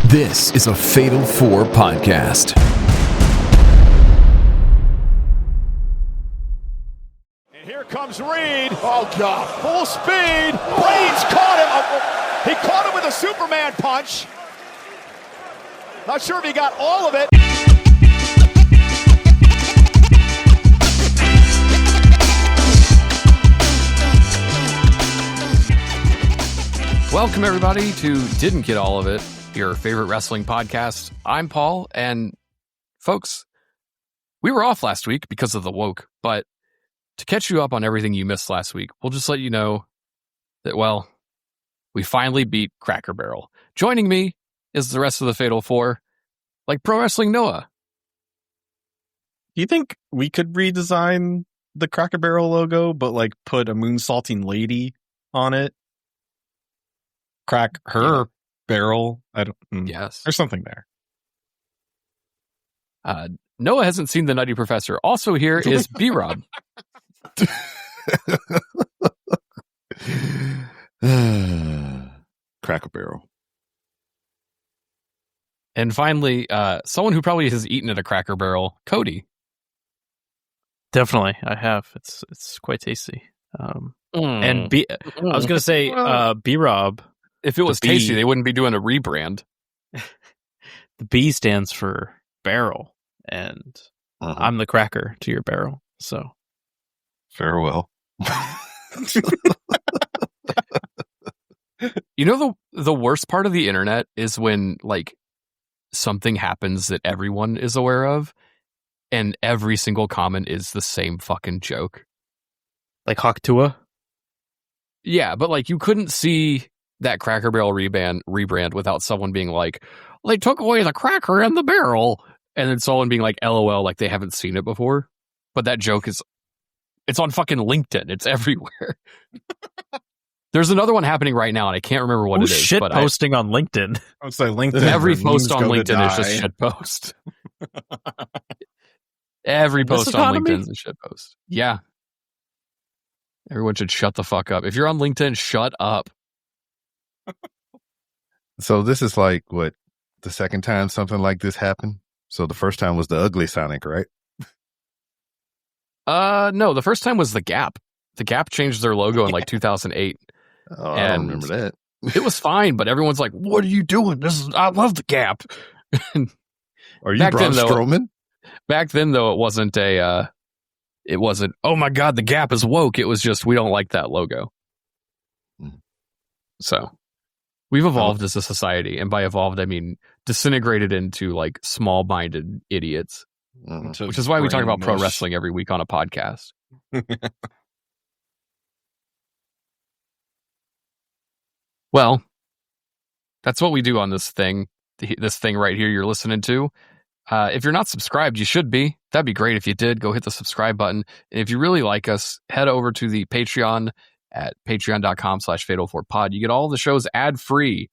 This is a Fatal 4 podcast. And here comes Reed. Oh, God. Full speed. Reed's caught him. He caught him with a Superman punch. Not sure if he got all of it. Welcome, everybody, to Didn't Get All of It, your favorite wrestling podcast. I'm Paul, and folks, we were off last week because of the woke, but to catch you up on everything you missed last week, we'll just let you know that, well, we finally beat Cracker Barrel. Joining me is the rest of the Fatal 4, like Pro Wrestling Noah. Do you think we could redesign the Cracker Barrel logo, but like put a moonsaulting lady on it? Crack her barrel. I don't. Yes. There's something there. Noah hasn't seen The Nutty Professor. Also here is B-Rob. Cracker Barrel. And finally, someone who probably has eaten at a Cracker Barrel, Cody. Definitely, I have. It's quite tasty. And I was going to say, B-Rob. If it was tasty, they wouldn't be doing a rebrand. The B stands for barrel, and I'm the cracker to your barrel. So Farewell. You know, the worst part of the internet is when like something happens that everyone is aware of, and every single comment is the same fucking joke. like Hawktua. Yeah, but like you couldn't see that Cracker Barrel rebrand without someone being like, they took away the cracker and the barrel, and then someone being like, LOL, like they haven't seen it before. But that joke it's on fucking LinkedIn. It's everywhere. There's another one happening right now, and I can't remember what it is. Shit but posting on LinkedIn. I would say LinkedIn. Every where post memes on go to LinkedIn is just die. shit post. Every This post on economy? LinkedIn is a shit post. Yeah. Everyone should shut the fuck up. If you're on LinkedIn, shut up. So this is like what, the second time something like this happened? So the first time was the Ugly Sonic, right? No, the first time was the Gap. The Gap changed their logo in like 2008. Oh, I don't remember that. It was fine, but everyone's like, "What are you doing? I love the Gap." Are you Back Braun then, though- Strowman? Back then, though, it wasn't, oh my God, the Gap is woke. It was just, we don't like that logo. Mm. So we've evolved as a society. And by evolved, I mean disintegrated into like small-minded idiots, which is why we talk about pro wrestling every week on a podcast. Well, that's what we do on this thing right here you're listening to. If you're not subscribed, you should be. That'd be great if you did. Go hit the subscribe button. And if you really like us, head over to the Patreon at patreon.com/fatal4pod. You get all the shows ad-free.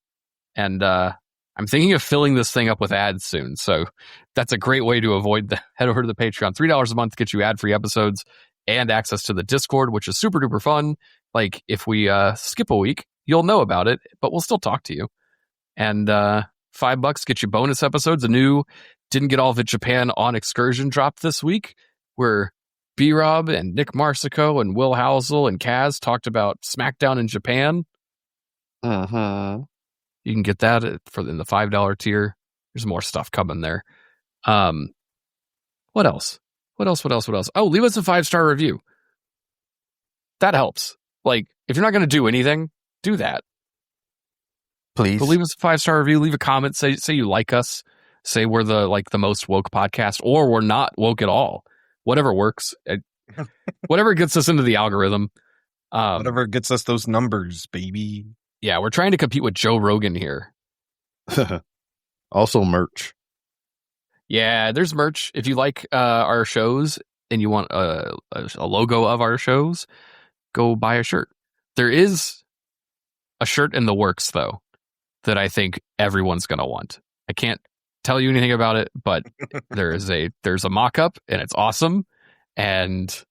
And I'm thinking of filling this thing up with ads soon. So that's a great way to avoid that. Head over to the Patreon. $3 a month gets you ad-free episodes and access to the Discord, which is super duper fun. Like if we skip a week, you'll know about it, but we'll still talk to you. And $5 gets you bonus episodes. A new Didn't Get All of It Japan on Excursion dropped this week, where B-Rob and Nick Marsico and Will Housel and Kaz talked about SmackDown in Japan. You can get that in the $5 tier. There's more stuff coming there. What else? Oh, leave us a 5-star review. That helps. Like, if you're not going to do anything, do that. Please. But leave us a 5-star review. Leave a comment. Say you like us. Say we're the most woke podcast, or we're not woke at all. Whatever works. Whatever gets us into the algorithm. Whatever gets us those numbers, baby. Yeah, we're trying to compete with Joe Rogan here. Also merch. Yeah, there's merch. If you like our shows and you want a logo of our shows, go buy a shirt. There is a shirt in the works, though, that I think everyone's going to want. I can't tell you anything about it, but there's a mock-up, and it's awesome, and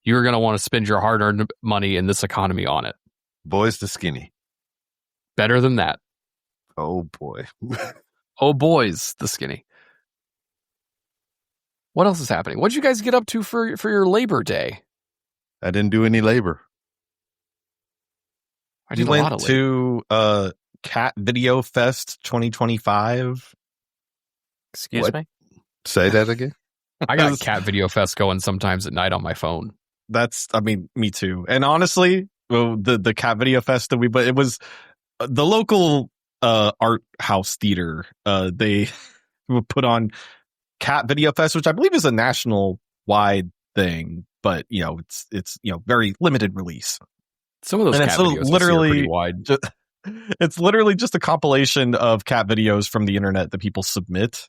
you're going to want to spend your hard-earned money in this economy on it. Boys to skinny. Better than that. Oh boy. Oh boys, the skinny. What else is happening? What did you guys get up to for your Labor Day? I didn't do any labor. I did You a lot went of labor. to Cat Video Fest 2025. Excuse What? me? Say that again. I got Cat Video Fest going sometimes at night on my phone. Me too. And honestly, well, the Cat Video Fest that but it was the local art house theater. They would put on Cat Video Fest, which I believe is a national wide thing, but it's very limited release. Some of those And cat it's videos literally are pretty wide. It's literally just a compilation of cat videos from the internet that people submit,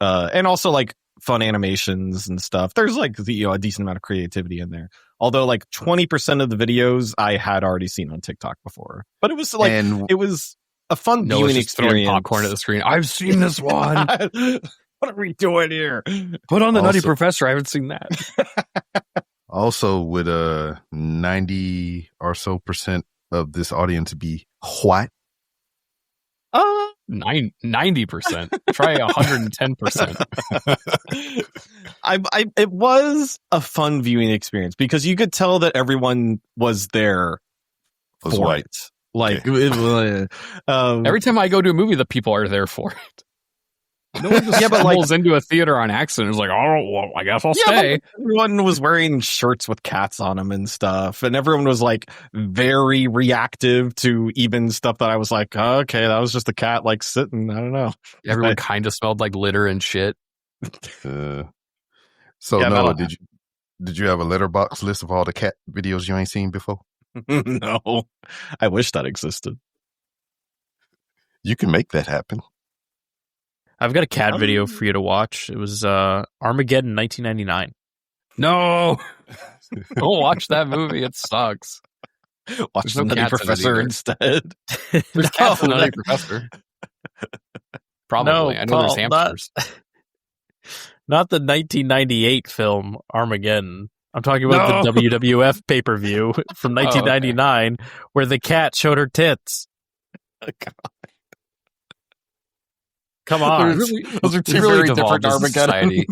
and also like fun animations and stuff. There's like a decent amount of creativity in there. Although like 20% of the videos I had already seen on TikTok before, but it was like it was a fun Noah's viewing just throwing experience. popcorn at the screen. I've seen this one. What are we doing here? Put on the Nutty Also- Professor. I haven't seen that. Also, would 90 or so % of this audience be white? 90%. Try 110%. It was a fun viewing experience because you could tell that everyone was there Was for white. it. Like Every time I go to a movie, the people are there for it. No one just stumbles into a theater on accident. It's like, oh, well, I guess I'll stay. Everyone was wearing shirts with cats on them and stuff, and everyone was like very reactive to even stuff that I was like, oh, okay, that was just a cat like sitting. I don't know. Everyone kind of smelled like litter and shit. So Yeah, Noah, did you have a letterbox list of all the cat videos you ain't seen before? No, I wish that existed. You can make that happen. I've got a cat video for you to watch. It was Armageddon 1999. No. Don't watch that movie. It sucks. Watch There's no the Nutty cats in it Professor either. instead. There's cats in the Nutty Professor. Probably. No, I know there's Paul, hamsters. Not the 1998 film Armageddon. I'm talking about the WWF pay-per-view from 1999 where the cat showed her tits. Come on. Those are two really very different devolved as a Armageddon.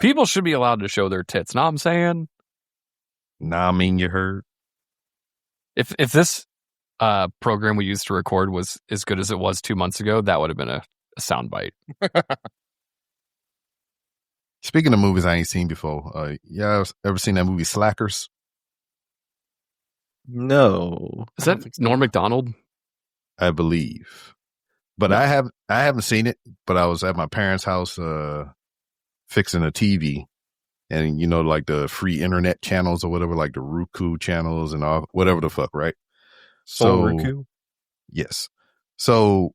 People should be allowed to show their tits. Know what I'm saying? Nah, I mean, you heard. If this program we used to record was as good as it was 2 months ago, that would have been a soundbite. Speaking of movies I ain't seen before, y'all ever seen that movie Slackers? No. Is that Norm Macdonald? I believe. But I haven't seen it, but I was at my parents' house fixing a TV, and like the free internet channels or whatever, like the Roku channels and all whatever the fuck, right? So Roku? Yes. So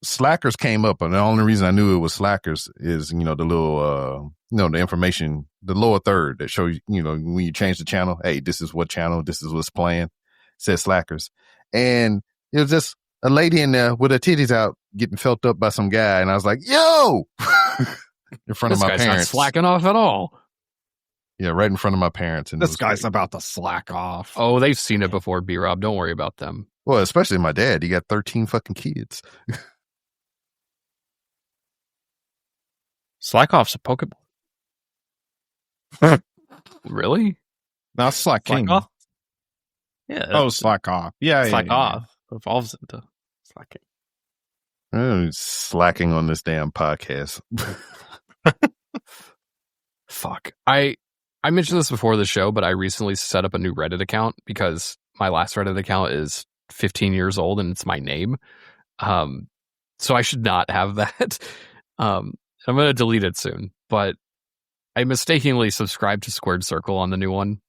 Slackers came up, and the only reason I knew it was Slackers is the little the information, the lower third that shows when you change the channel, hey, this is what channel, this is what's playing. It says Slackers, and it was just a lady in there with her titties out getting felt up by some guy. And I was like, yo, in front This of my guy's parents. not slacking off at all. Yeah, right in front of my parents. And This guy's about to slack off. Oh, they've seen it before, B-Rob. Don't worry about them. Well, especially my dad. He got 13 fucking kids. Slack off's a Pokemon. Really? No, Slack King. Slack off? Yeah. Oh, Slack off. Yeah, Slack yeah. off evolves into slacking. Slacking on this damn podcast. Fuck. I mentioned this before the show, but I recently set up a new Reddit account because my last Reddit account is 15 years old and it's my name. So I should not have that. I'm going to delete it soon, but I mistakenly subscribed to Squared Circle on the new one.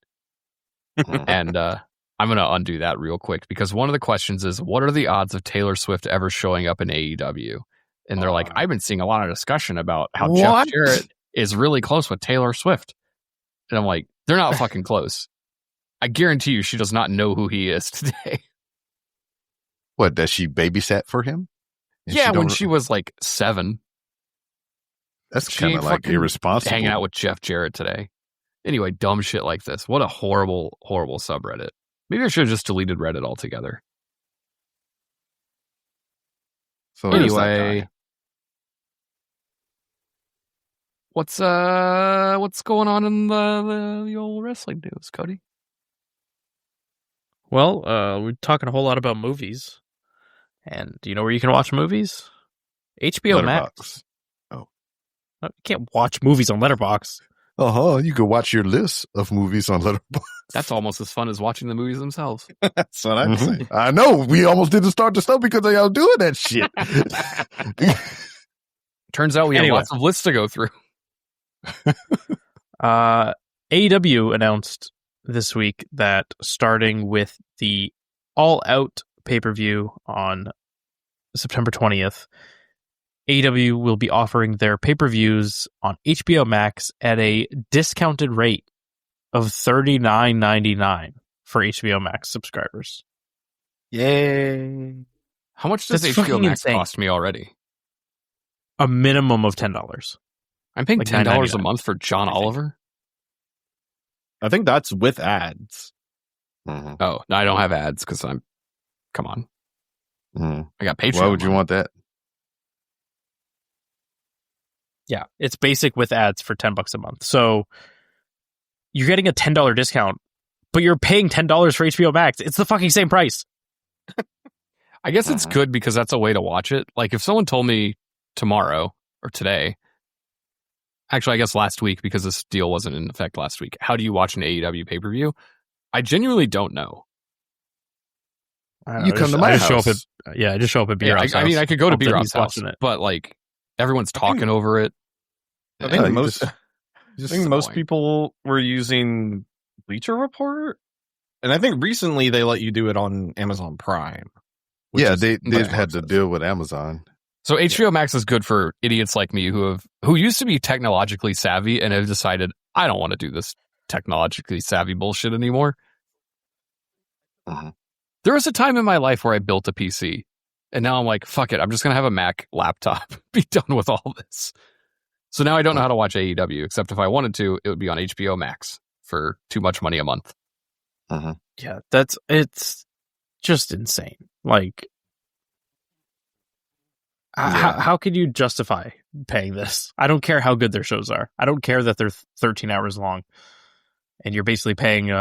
And I'm going to undo that real quick because one of the questions is, what are the odds of Taylor Swift ever showing up in AEW? And they're like, I've been seeing a lot of discussion about how Jeff Jarrett is really close with Taylor Swift. And I'm like, they're not fucking close. I guarantee you she does not know who he is today. What, does she babysat for him? And Yeah, when she was like 7. That's She kind of ain't like fucking irresponsible. hanging out with Jeff Jarrett today. Anyway, dumb shit like this. What a horrible, horrible subreddit. Maybe I should have just deleted Reddit altogether. So there's that Anyway, guy. what's going on in the old wrestling news, Cody? Well, we're talking a whole lot about movies. And do you know where you can watch movies? HBO Max. Letterboxd. No, you can't watch movies on Letterboxd. You could watch your list of movies on Letterboxd. That's almost as fun as watching the movies themselves. That's what I'm saying. I know. We almost didn't start the stuff because of y'all doing that shit. Turns out we have lots of lists to go through. AEW announced this week that starting with the All Out pay-per-view on September 20th, AEW will be offering their pay-per-views on HBO Max at a discounted rate of $39.99 for HBO Max subscribers. Yay. How much does That's HBO fucking Max insane. cost me already? A minimum of $10. I'm paying Like $10 a $9.99. month for John Oliver? I think that's with ads. Mhm. Oh, no, I don't have ads because come on. Mhm. I got Patreon. Why would you want that? Yeah, it's basic with ads for $10 a month. So you're getting a $10 discount, but you're paying $10 for HBO Max. It's the fucking same price. I guess it's good because that's a way to watch it. Like if someone told me tomorrow or today, actually I guess last week because this deal wasn't in effect last week, how do you watch an AEW pay-per-view? I genuinely don't know. You come to my I just show up house. at I just show up at Beer House. I mean, I could go to Hope that Beer he's House house, watching it. but like everyone's I think- talking over it. I think Yeah, you most just- I think most annoying. people were using Bleacher Report. And I think recently they let you do it on Amazon Prime. which Yeah, is they much more had to accessible. deal with Amazon. So HBO Max is good for idiots like me who used to be technologically savvy and have decided I don't want to do this technologically savvy bullshit anymore. Mhm. There was a time in my life where I built a PC, and now I'm like, fuck it, I'm just gonna have a Mac laptop, be done with all this. So now I don't know how to watch AEW, except if I wanted to, it would be on HBO Max for too much money a month. Yeah, it's just insane. Like, how could you justify paying this? I don't care how good their shows are. I don't care that they're 13 hours long, and you're basically paying,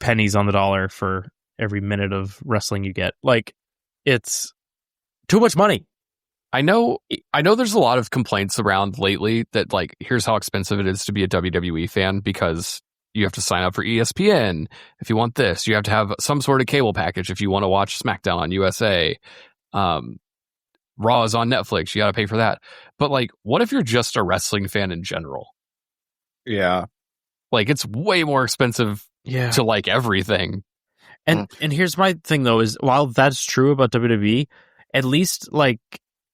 pennies on the dollar for every minute of wrestling you get. Like, it's too much money. I know there's a lot of complaints around lately that like, here's how expensive it is to be a WWE fan because you have to sign up for ESPN if you want this. You have to have some sort of cable package if you want to watch SmackDown on USA. Raw is on Netflix. You got to pay for that. But like, what if you're just a wrestling fan in general? Yeah. Like, it's way more expensive Yeah. to like everything. And here's my thing though, is while that's true about WWE, at least like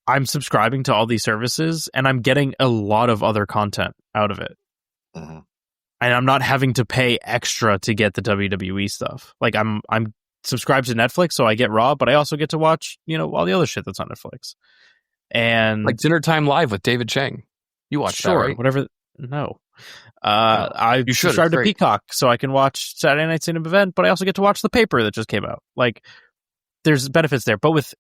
I'm subscribing to all these services and I'm getting a lot of other content out of it. Mhm. And I'm not having to pay extra to get the WWE stuff. Like I'm subscribed to Netflix, so I get Raw, but I also get to watch, all the other shit that's on Netflix. And Like Dinner Time Live with David Chang. You watched sure, that, right? whatever. No. I You should. subscribe It's to great. Peacock so I can watch Saturday Night's Main Event, but I also get to watch the paper that just came out. Like, there's benefits there. But with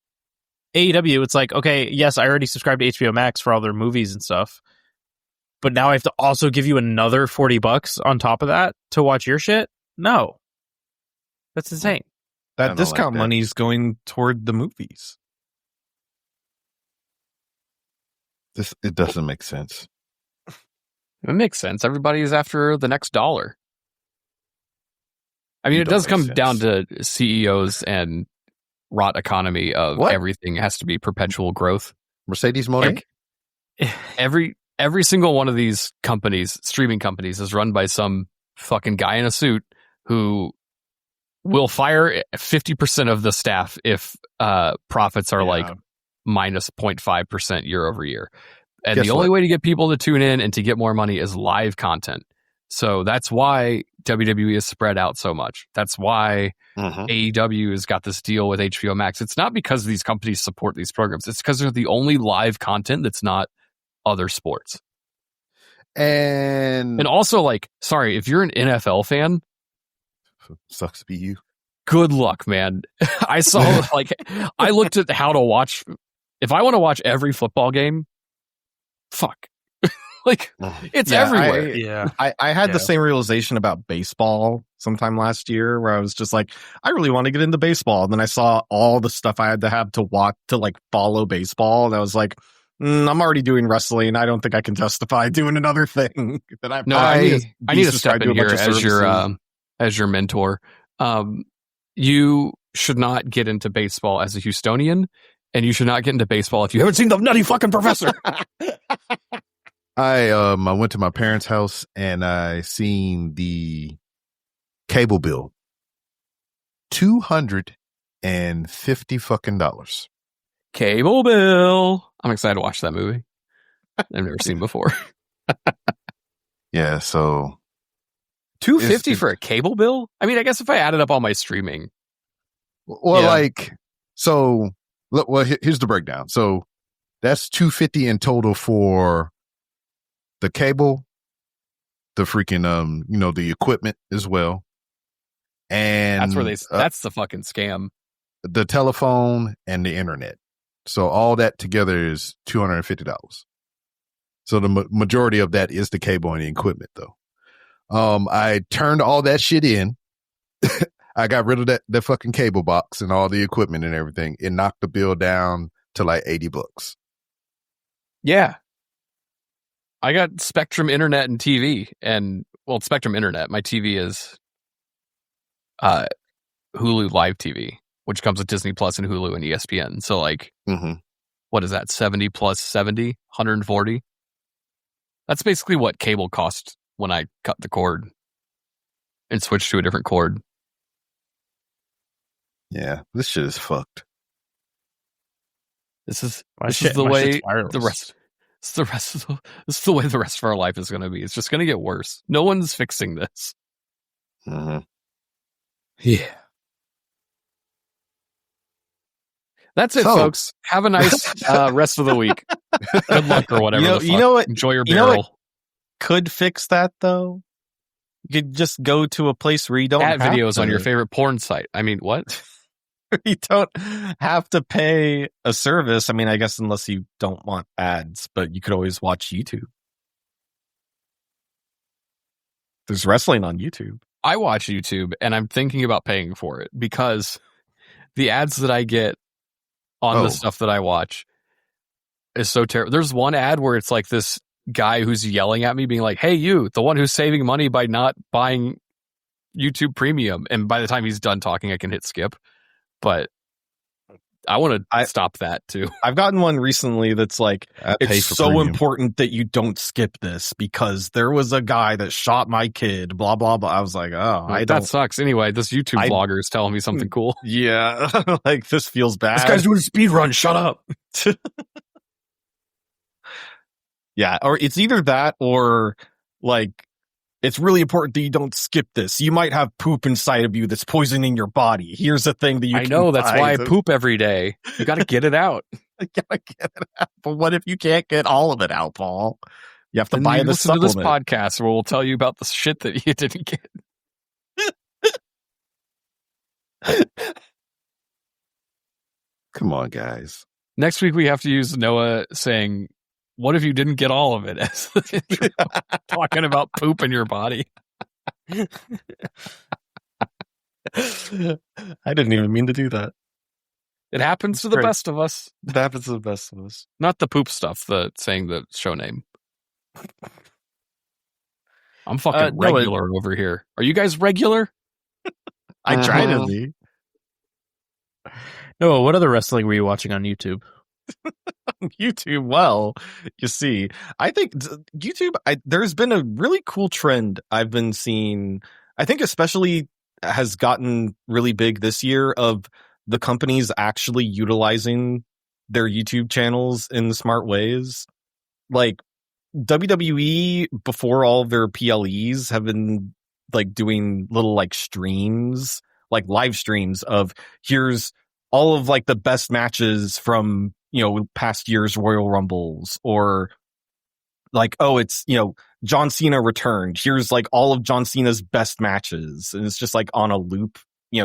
AEW, it's like, okay, yes, I already subscribed to HBO Max for all their movies and stuff, but now I have to also give you another $40 on top of that to watch your shit? No. That's insane. I That don't discount like that. money's going toward the movies. It doesn't make sense. It makes sense. Everybody is after the next dollar. I mean, You it don't does make come sense. down to CEOs and rot economy of What? everything has to be perpetual growth. Mercedes Monet? Like, every single one of these companies, streaming companies, is run by some fucking guy in a suit who will fire 50% of the staff if profits are like minus 0.5% year over year. And Guess the only what? way to get people to tune in and to get more money is live content. So that's why WWE is spread out so much. That's why AEW has got this deal with HBO Max. It's not because these companies support these programs. It's because they're the only live content that's not other sports. And And also, like, sorry, if you're an NFL fan, sucks to be you. good luck, man. I saw I looked at how to watch. If I want to watch every football game, fuck. It's everywhere. I had the same realization about baseball sometime last year where I was just like, I really want to get into baseball. And then I saw all the stuff I had to have to watch to follow baseball. And I was like, I'm already doing wrestling. I don't think I can justify doing another thing. I need to step in here as your mentor. You should not get into baseball as a Houstonian, and you should not get into baseball if you haven't seen the Nutty Fucking Professor. I went to my parents' house and I seen the cable bill. $250 fucking. Cable bill. I'm excited to watch that movie. I've never seen before. Yeah, so $250 for a cable bill? I mean, I guess if I added up all my streaming. Well, here's the breakdown. So that's $250 in total for the cable, the freaking the equipment as well. And that's where that's the fucking scam. The telephone and the internet. So all that together is $250. So the majority of that is the cable and the equipment, though. I turned all that shit in. I got rid of that fucking cable box and all the equipment and everything. It knocked the bill down to like $80. Yeah. I got Spectrum Internet and TV, and Spectrum Internet. My TV is Hulu Live TV, which comes with Disney Plus and Hulu and ESPN. So what is that? 70 plus 70, 140. That's basically what cable cost when I cut the cord and switched to a different cord. Yeah, this shit is fucked. This is the way the rest. This is the way the rest of our life is going to be. It's just going to get worse. No one's fixing this. Mm-hmm. Yeah. That's it, folks. Have a nice rest of the week. Good luck or whatever. You know what? Enjoy your barrel. What could fix that though? You could just go to a place where you don't have videos to. On your favorite porn site. I mean, what? You don't have to pay a service. I mean, I guess unless you don't want ads, but you could always watch YouTube. There's wrestling on YouTube. I watch YouTube and I'm thinking about paying for it because the ads that I get on the stuff that I watch is so terrible. There's one ad where it's like this guy who's yelling at me being like, hey, you, the one who's saving money by not buying YouTube Premium. And by the time he's done talking, I can hit skip. But I want to stop that too. I've gotten one recently that's like, it's so premium. Important that you don't skip this because there was a guy that shot my kid, blah, blah, blah. I was like, that sucks. Anyway, this YouTube vlogger is telling me something cool. Yeah. Like, this feels bad. This guy's doing a speed run. Shut up. Yeah. Or it's either that or like, it's really important that you don't skip this. You might have poop inside of you that's poisoning your body. Here's a thing that you can know. That's why I poop every day. You got to get it out. You got to get it out. But what if you can't get all of it out, Paul? You have to buy the supplement. Listen to this podcast where we'll tell you about the shit that you didn't get. Come on, guys. Next week we have to use Noah saying, what if you didn't get all of it? As talking about poop in your body. I didn't even mean to do that. It happens to the best of us. It happens to the best of us. Not the poop stuff, saying the show name. I'm fucking regular over here. Are you guys regular? I try to be. Noah, what other wrestling were you watching on YouTube? YouTube, well, you see, I think YouTube, there's been a really cool trend I've been seeing. I think especially has gotten really big this year of the companies actually utilizing their YouTube channels in the smart ways. Like WWE, before all of their PLEs, have been like doing little like streams, like live streams of here's all of like the best matches from, past year's Royal Rumbles, or like, it's, John Cena returned. Here's like all of John Cena's best matches. And it's just like on a loop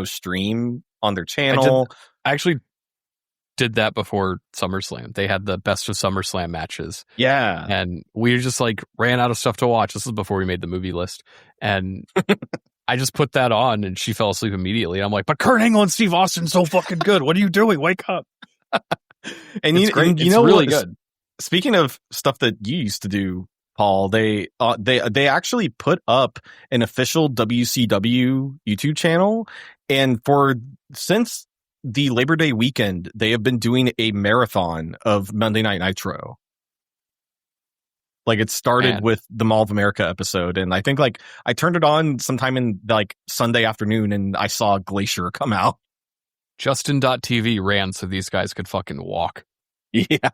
stream on their channel. I actually did that before SummerSlam. They had the best of SummerSlam matches. Yeah. And we just like ran out of stuff to watch. This is before we made the movie list. And I just put that on and she fell asleep immediately. I'm like, but Kurt Angle and Steve Austin's so fucking good. What are you doing? Wake up. And it's great. You know, really good. Speaking of stuff that you used to do, Paul, they actually put up an official WCW YouTube channel. And since the Labor Day weekend, they have been doing a marathon of Monday Night Nitro. Like it started with the Mall of America episode, and I think like I turned it on sometime in like Sunday afternoon, and I saw Glacier come out. Justin.tv ran so these guys could fucking walk. Yeah.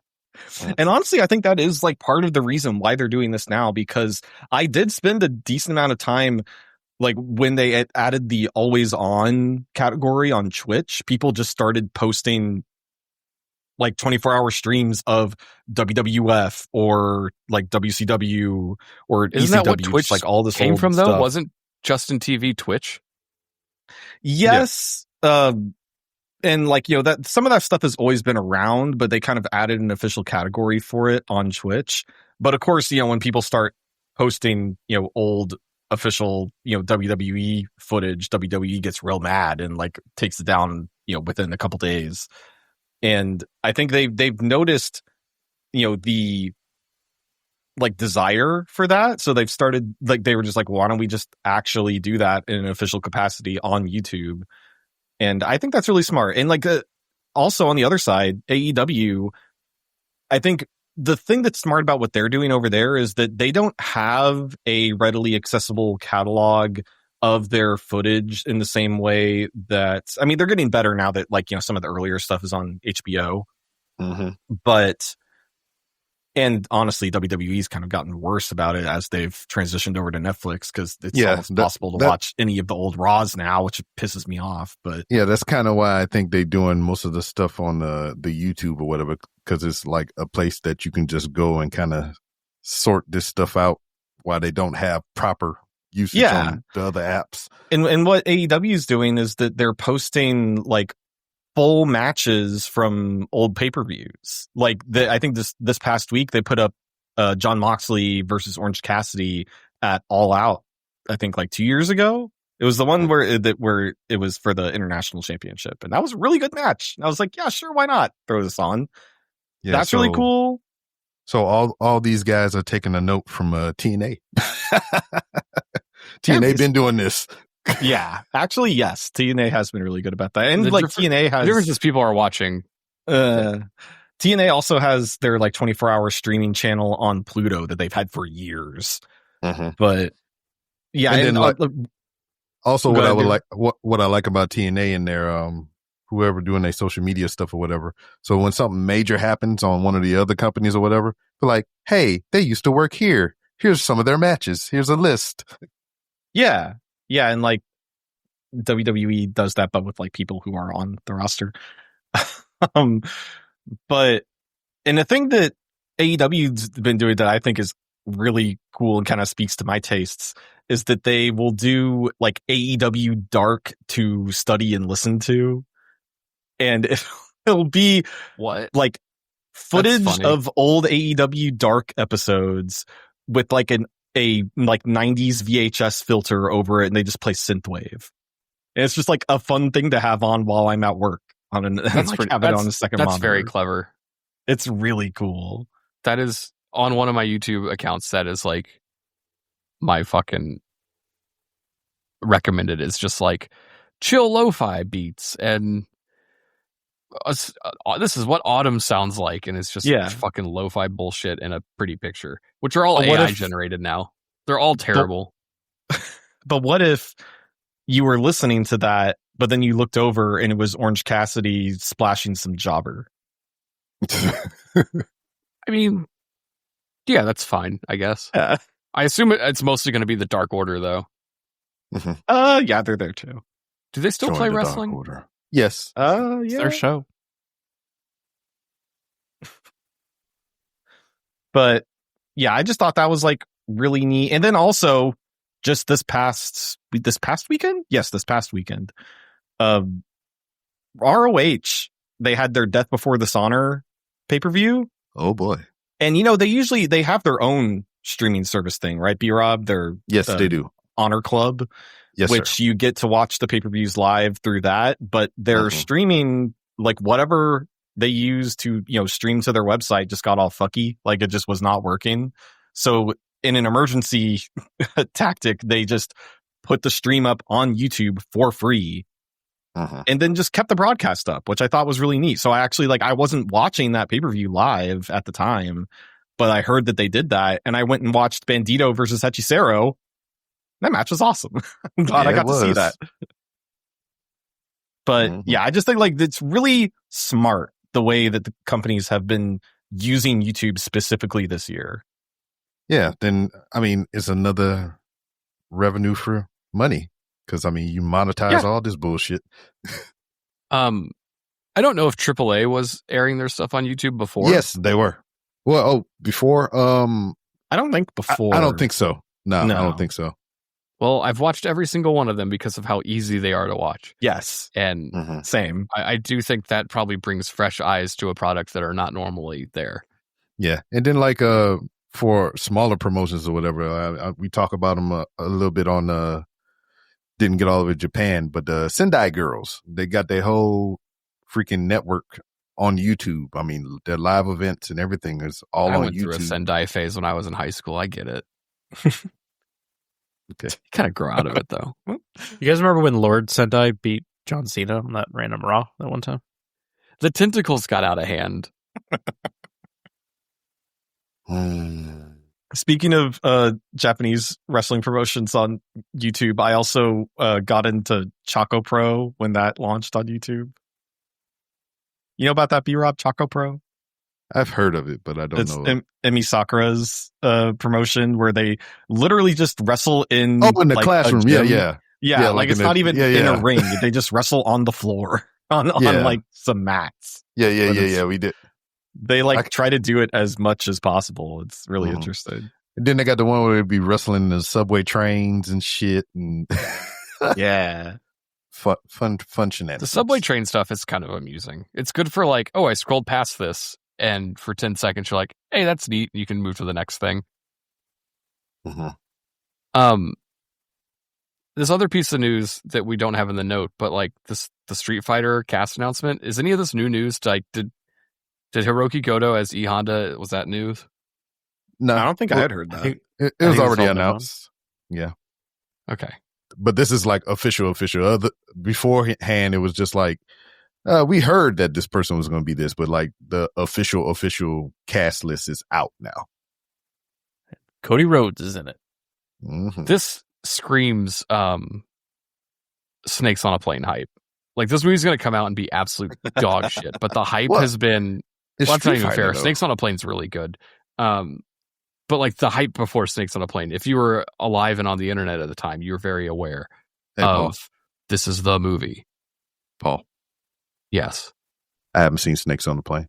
And honestly, I think that is like part of the reason why they're doing this now, because I did spend a decent amount of time like when they added the always on category on Twitch. People just started posting like 24-hour streams of WWF or like WCW or Isn't ECW, that what Twitch like all this came old from though? stuff. Wasn't Justin TV Twitch? Yes. And like, that some of that stuff has always been around, but they kind of added an official category for it on Twitch. But of course, when people start posting, old official, WWE footage, WWE gets real mad and like takes it down, within a couple days. And I think they've noticed, the like desire for that. So they've started like, they were just like, why don't we just actually do that in an official capacity on YouTube? And I think that's really smart. And like, also on the other side, AEW, I think the thing that's smart about what they're doing over there is that they don't have a readily accessible catalog of their footage in the same way that, I mean, they're getting better now that like, some of the earlier stuff is on HBO, but, and honestly, WWE's kind of gotten worse about it as they've transitioned over to Netflix, because it's almost impossible to watch any of the old Raws now, which pisses me off. But yeah, that's kind of why I think they're doing most of the stuff on the YouTube or whatever, because it's like a place that you can just go and kind of sort this stuff out while they don't have proper usage on the other apps. And what AEW is doing is that they're posting like full matches from old pay-per-views. Like I think this past week they put up John Moxley versus Orange Cassidy at All Out. I think like 2 years ago. It was the one where it was for the international championship, and that was a really good match. And I was like, yeah, sure, why not throw this on? Yeah, that's really cool. So all these guys are taking a note from TNA. TNA been doing this. Yeah, actually, yes. TNA has been really good about that. And like TNA has... The difference is people are watching. TNA also has their like 24-hour streaming channel on Pluto that they've had for years. But yeah, and then also what I would like, what I like about TNA and their whoever doing their social media stuff or whatever. So when something major happens on one of the other companies or whatever, they're like, hey, they used to work here. Here's some of their matches. Here's a list. Yeah. Yeah, and like WWE does that, but with like people who are on the roster. But and the thing that AEW's been doing that I think is really cool and kind of speaks to my tastes is that they will do like AEW Dark to study and listen to, and it'll be like footage of old AEW Dark episodes with like a like 90s VHS filter over it, and they just play synthwave. And it's just like a fun thing to have on while I'm at work on an have it on a second monitor. That's very clever. It's really cool. That is on one of my YouTube accounts. That is like my fucking recommended is just like chill lo-fi beats, and this is what autumn sounds like, and it's just fucking lo-fi bullshit and a pretty picture, which are all AI generated now. They're all terrible. But what if you were listening to that, but then you looked over and it was Orange Cassidy splashing some jobber? I mean, yeah, that's fine, I guess. Yeah. I assume it's mostly going to be the Dark Order, though. Yeah, they're there too. Do they still play wrestling? Yes. Yeah. It's their show. But yeah, I just thought that was like really neat. And then also just this past weekend? Yes, this past weekend. ROH, they had their Death Before Dishonor pay-per-view. Oh boy. And they have their own streaming service thing, right, B-Rob? Yes, they do. Honor Club, Yes, which sir. you get to watch the pay-per-views live through that, but their streaming, like whatever they use to, stream to their website just got all fucky. Like it just was not working. So in an emergency tactic, they just put the stream up on YouTube for free. And then just kept the broadcast up, which I thought was really neat. So I actually I wasn't watching that pay-per-view live at the time, but I heard that they did that, and I went and watched Bandito versus Hechicero. That match was awesome. I'm glad I got to see that. But yeah, I just think it's really smart the way that the companies have been using YouTube specifically this year. Yeah, then it's another revenue for money. Because, you monetize all this bullshit. I don't know if AAA was airing their stuff on YouTube before. Yes, they were. Well, before? I don't think before. I don't think so. No, I don't think so. Well, I've watched every single one of them because of how easy they are to watch. Yes. And same. I do think that probably brings fresh eyes to a product that are not normally there. Yeah. And then for smaller promotions or whatever, we talk about them a little bit on didn't get all the way to Japan, but the Sendai Girls, they got their whole freaking network on YouTube. Their live events and everything is all on YouTube. I went through a Sendai phase when I was in high school. I get it. Okay. You kind of grow out of it, though. You guys remember when Lord Sendai beat John Cena on that random Raw that one time? The tentacles got out of hand. Speaking of Japanese wrestling promotions on YouTube, I also got into Choco Pro when that launched on YouTube. You know about that, B-Rob? Choco Pro? I've heard of it, but I don't know. It's Emi Sakura's promotion where they literally just wrestle in in the classroom. Yeah. It's not even in a ring. They just wrestle on the floor on some mats. Yeah. We did. They try to do it as much as possible. It's really interesting. And then they got the one where they'd be wrestling in the subway trains and shit. And yeah. Fun shenanigans. The subway train stuff is kind of amusing. It's good for I scrolled past this, and for 10 seconds you're like, hey, that's neat. You can move to the next thing. This other piece of news that we don't have in the note, but the Street Fighter cast announcement, is any of this new news? Did Hiroki Goto as E Honda, was that news? No, I don't think I had heard that. It was already announced. Yeah. Okay. But this is official. Beforehand, it was just we heard that this person was going to be this, but the official cast list is out now. Cody Rhodes is in it. This screams Snakes on a Plane hype. This movie's going to come out and be absolute dog shit, but the hype has been... that's not even fair. Snakes on a Plane's really good. But the hype before Snakes on a Plane, if you were alive and on the internet at the time, you were very aware of this is the movie. Paul. Yes. I haven't seen Snakes on a Plane.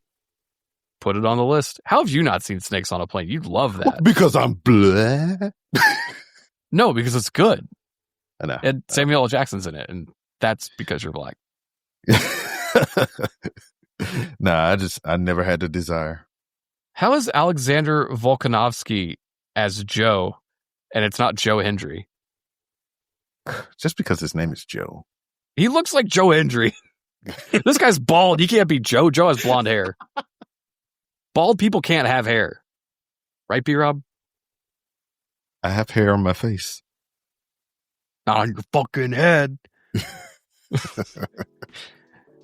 Put it on the list. How have you not seen Snakes on a Plane? You'd love that. Well, because I'm black. No, because it's good. I know. And Samuel L. Jackson's in it, and that's because you're black. Nah, I never had the desire. How is Alexander Volkanovsky as Joe, and it's not Joe Hendry? Just because his name is Joe. He looks like Joe Hendry. This guy's bald. He can't be Joe. Joe has blonde hair. Bald people can't have hair. Right, B-Rob? I have hair on my face. Not on your fucking head. Is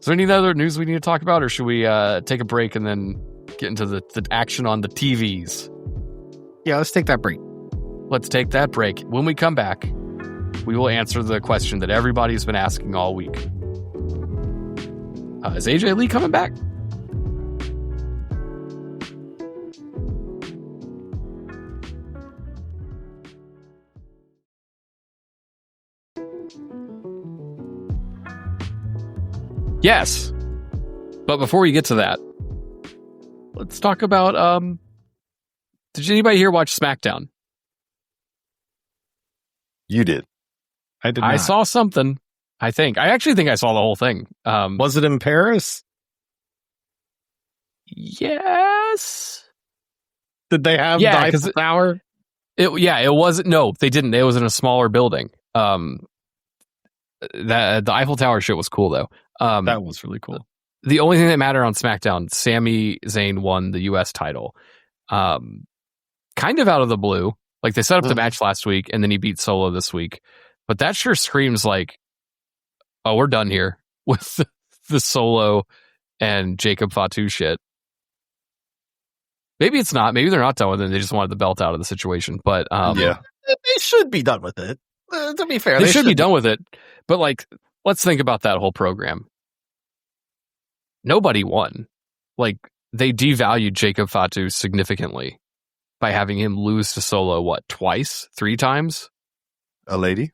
there any other news we need to talk about, or should we take a break and then get into the action on the TVs? Yeah, let's take that break. Let's take that break. When we come back, we will answer the question that everybody's been asking all week. Is AJ Lee coming back? Yes. But before we get to that, let's talk about, did anybody here watch SmackDown? You did. I did not. I saw something. I actually think I saw the whole thing. Was it in Paris? Yes. Did they have the Eiffel Tower? It wasn't. No, they didn't. It was in a smaller building. The Eiffel Tower shit was cool though. That was really cool. The only thing that mattered on SmackDown, Sami Zayn won the U.S. title, kind of out of the blue. Like they set up the match last week, and then he beat Solo this week. But that sure screams like, oh, we're done here with the Solo and Jacob Fatu shit. Maybe it's not. Maybe they're not done with it. They just wanted the belt out of the situation. But they should be done with it. To be fair, they should be done with it. But like, let's think about that whole program. Nobody won. Like, they devalued Jacob Fatu significantly by having him lose to Solo, what, twice? 3 times? A lady?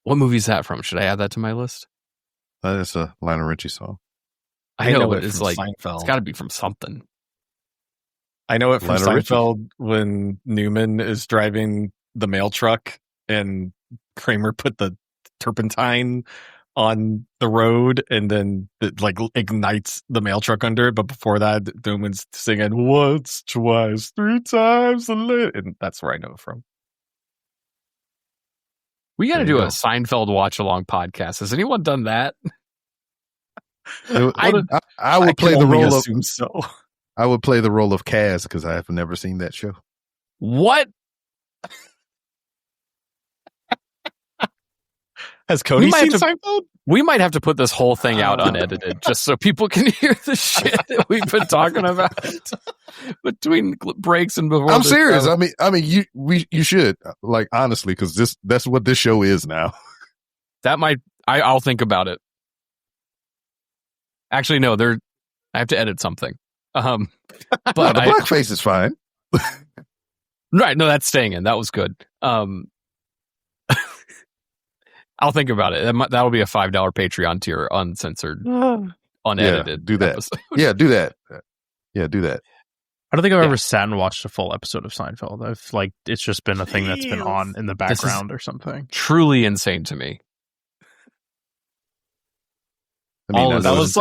What movie is that from? Should I add that to my list? That's a Lionel Richie song. I know, but it's like, Seinfeld. it's got to be from something. I know it from Lionel Richie. Seinfeld when Newman is driving the mail truck and Kramer put the turpentine on the road and then it like ignites the mail truck under it. But before that, Newman's singing once, twice, 3 times a little. And that's where I know it from. We got to There do you a go. Seinfeld watch-along podcast. Has anyone done that? I would play the can only role of assume so. I would play the role of Kaz because I have never seen that show. What? Has Cody We might seen have to- Seinfeld? We might have to put this whole thing out unedited just so people can hear the shit that we've been talking about between breaks and before. I'm this serious. show. You should, like, honestly, because that's what this show is now. That might. I'll think about it. Actually, no. I have to edit something. But No, the blackface is fine. right. No, that's staying in. That was good. I'll think about it. That'll be a $5 Patreon tier, uncensored, unedited. Yeah, do that. episode. Yeah, do that. Yeah, do that. I don't think I've ever sat and watched a full episode of Seinfeld. It's just been a thing that's been on in the This is- background or something. Truly insane to me. I mean, All of That those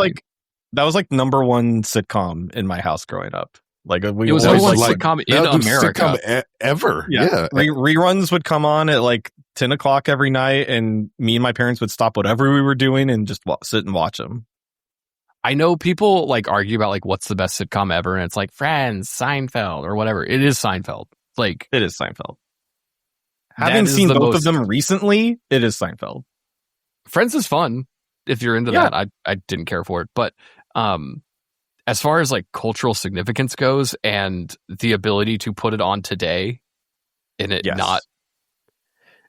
was like number one sitcom in my house growing up. Like we It was always, number one like, sitcom in that'll do America. sitcom ever. Yeah. reruns would come on at like 10 o'clock every night, and me and my parents would stop whatever we were doing and just sit and watch them. I know people like argue about like what's the best sitcom ever, and it's like Friends, Seinfeld, or whatever. It is Seinfeld. Like It is Seinfeld. that Having is seen the both of most- them recently, it is Seinfeld. Friends is fun if you're into Yeah. that. I didn't care for it, but as far as like cultural significance goes and the ability to put it on today and it Yes. not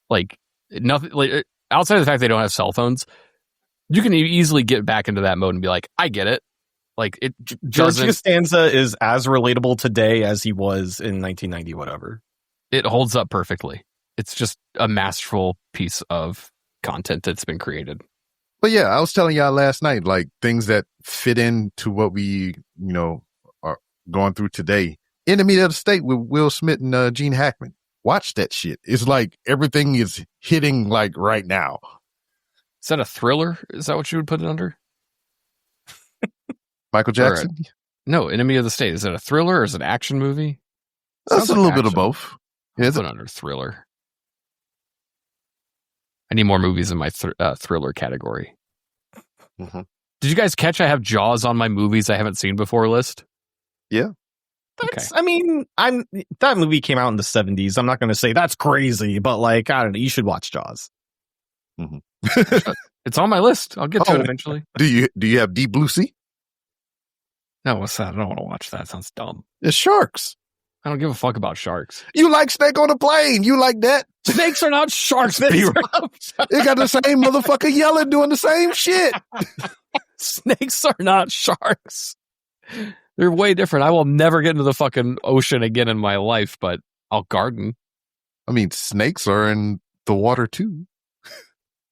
like nothing like outside of the fact they don't have cell phones, you can easily get back into that mode and be like, I get it. Like it George doesn't. Costanza is as relatable today as he was in 1990, whatever. It holds up perfectly. It's just a masterful piece of content that's been created. But yeah, I was telling y'all last night, like things that fit into what we, are going through today. Enemy of the State with Will Smith and Gene Hackman. Watch that shit. It's like everything is hitting like right now. Is that a thriller? Is that what you would put it under? Michael Jackson. No, Enemy of the State. Is it a thriller or is it an action movie? That's Sounds a like little bit of action. both. Yeah, Put it under thriller. I need more movies in my thriller category. Mhm. Did you guys catch I have Jaws on my movies I haven't seen before list? That's, I mean, that movie came out in the 70s. I'm not going to say that's crazy, but like, I don't know. You should watch Jaws. It's on my list. I'll get to Oh. it eventually. Do you have Deep Blue Sea? No, what's that? I don't want to watch that. It sounds dumb. It's sharks. I don't give a fuck about sharks. You like Snake on a Plane. You like that. Snakes are not sharks, Snakes B. are It got the same motherfucker yelling doing the same shit. Snakes are not sharks. They're way different. I will never get into the fucking ocean again in my life, but I'll garden. I mean, snakes are in the water too.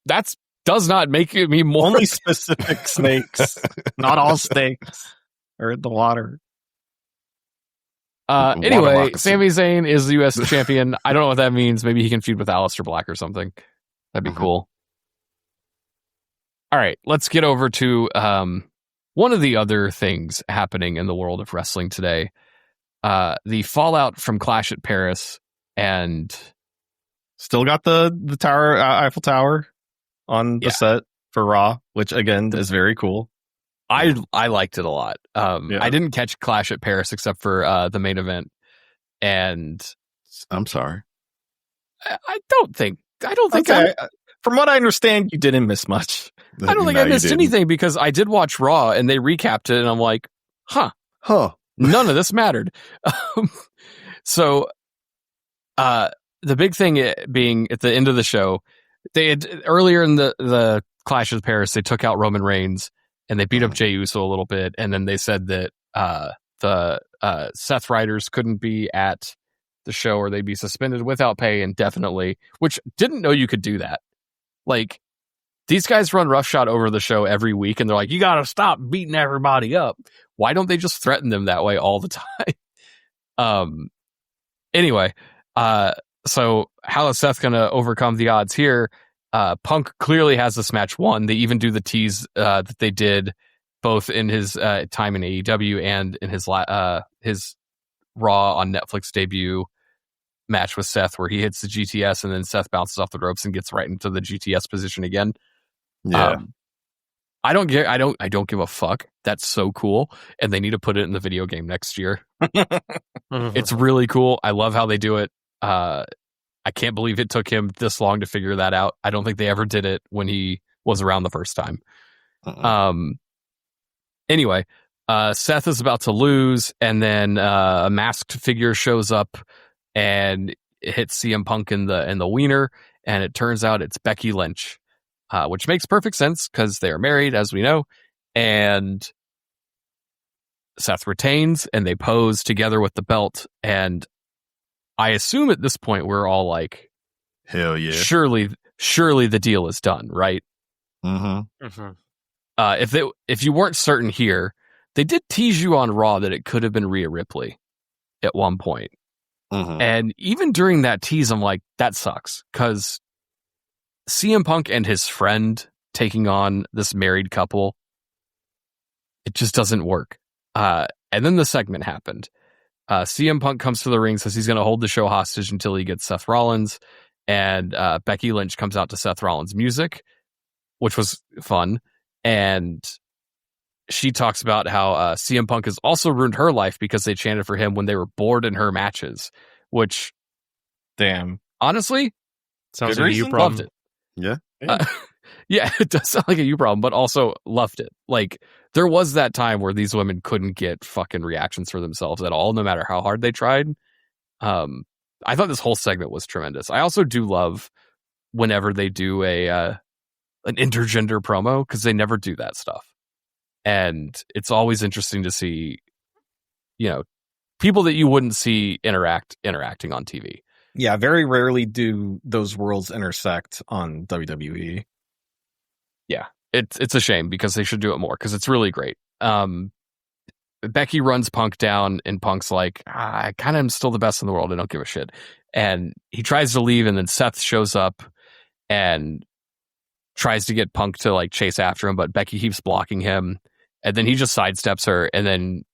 That's does not make me more. Only specific snakes. Not all snakes are in the water. Water Anyway, moccasin. Sami Zayn is the U.S. champion. I don't know what that means. Maybe he can feud with Aleister Black or something. That'd be cool. All right, let's get over to one of the other things happening in the world of wrestling today. The fallout from Clash at Paris, and still got the tower, Eiffel Tower on the set for Raw, which again is very cool. I liked it a lot. I didn't catch Clash at Paris except for the main event, and I'm sorry. I don't think okay. From what I understand, you didn't miss much. I don't think I missed anything because I did watch Raw and they recapped it, and I'm like, huh. None of this mattered. So, the big thing being at the end of the show, they had earlier in the Clash of Paris, they took out Roman Reigns and they beat up Jey Uso a little bit, and then they said that the Seth Riders couldn't be at the show or they'd be suspended without pay indefinitely, which didn't know you could do that. Like, these guys run roughshod over the show every week, and they're like, you got to stop beating everybody up. Why don't they just threaten them that way all the time? Anyway, so how is Seth going to overcome the odds here? Punk clearly has this match won. They even do the tease that they did both in his time in AEW and in his Raw on Netflix debut match with Seth, where he hits the GTS and then Seth bounces off the ropes and gets right into the GTS position again. Yeah. I don't give a fuck. That's so cool. And they need to put it in the video game next year. It's really cool. I love how they do it. I can't believe it took him this long to figure that out. I don't think they ever did it when he was around the first time. Anyway, Seth is about to lose, and then a masked figure shows up and hits CM Punk in the wiener, and it turns out it's Becky Lynch, which makes perfect sense because they are married, as we know, and Seth retains, and they pose together with the belt, and I assume at this point we're all like, hell yeah, surely the deal is done, right? If you weren't certain here, they did tease you on Raw that it could have been Rhea Ripley at one point. And even during that tease, I'm like, that sucks, because CM Punk and his friend taking on this married couple, it just doesn't work. And then the segment happened. CM Punk comes to the ring, says he's going to hold the show hostage until he gets Seth Rollins, and Becky Lynch comes out to Seth Rollins' music, which was fun, and she talks about how CM Punk has also ruined her life because they chanted for him when they were bored in her matches, which, damn, honestly, sounds like a you problem. Loved it. Yeah. Yeah, it does sound like a you problem, but also loved it. Like, there was that time where these women couldn't get fucking reactions for themselves at all, no matter how hard they tried. I thought this whole segment was tremendous. I also do love whenever they do an intergender promo, because they never do that stuff. And it's always interesting to see, people that you wouldn't see interacting on TV. Yeah, very rarely do those worlds intersect on WWE. Yeah, it's a shame, because they should do it more, because it's really great. Becky runs Punk down, and Punk's like, I kind of am still the best in the world. I don't give a shit. And he tries to leave, and then Seth shows up and tries to get Punk to like chase after him, but Becky keeps blocking him. And then he just sidesteps her, and then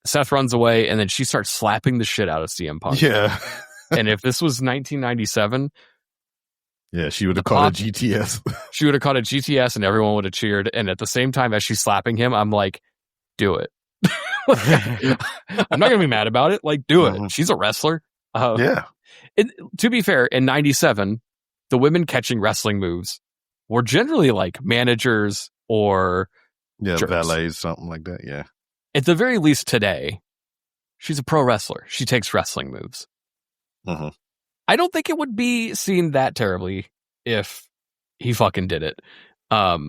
Seth runs away, and then she starts slapping the shit out of CM Punk. Yeah. And if this was 1997, yeah, she would have called it GTS. She would have called it GTS, and everyone would have cheered. And at the same time, as she's slapping him, I'm like, do it. I'm not gonna be mad about it. Like, do it. She's a wrestler. Yeah. To be fair, in 97, the women catching wrestling moves were generally like managers or jerks. Valets, something like that. Yeah. At the very least today, she's a pro wrestler. She takes wrestling moves. I don't think it would be seen that terribly if he fucking did it. But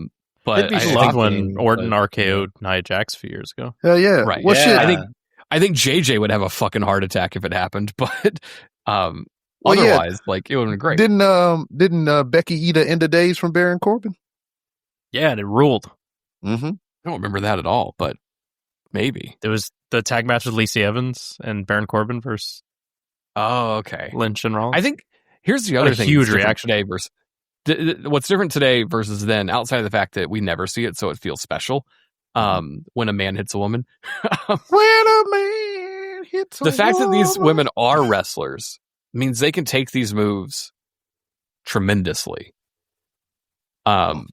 it'd be shocking when Orton RKO'd Nia Jax a few years ago. Hell yeah. Right. Well, yeah. shit. I think JJ would have a fucking heart attack if it happened, but otherwise, like, it would have been great. Didn't Becky eat an end of days from Baron Corbin? Yeah, and it ruled. I don't remember that at all, but maybe. There was the tag match with Lacey Evans and Baron Corbin versus okay. Lynch and Rollins. I think here's the other thing. Huge reaction today versus what's different today versus then, outside of the fact that we never see it, so it feels special. When a man hits a woman, When a man hits a the fact that these woman. women are wrestlers means they can take these moves tremendously. So I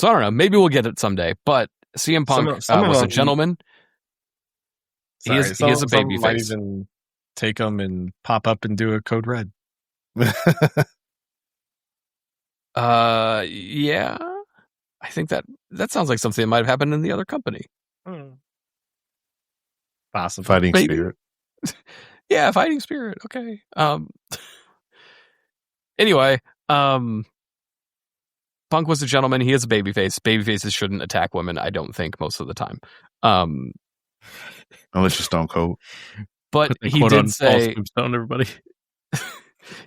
don't know. Maybe we'll get it someday. But CM Punk was a gentleman. He is a baby might face. even take them and pop up and do a code red. Yeah. I think that sounds like something that might have happened in the other company. Possibly. Fighting Maybe. spirit. Yeah, fighting spirit. Okay. Anyway, Punk was a gentleman. He is a babyface. Babyfaces shouldn't attack women, I don't think, most of the time. Unless you're Stone Cold. But he Quote on did say, Paul's tombstone, everybody.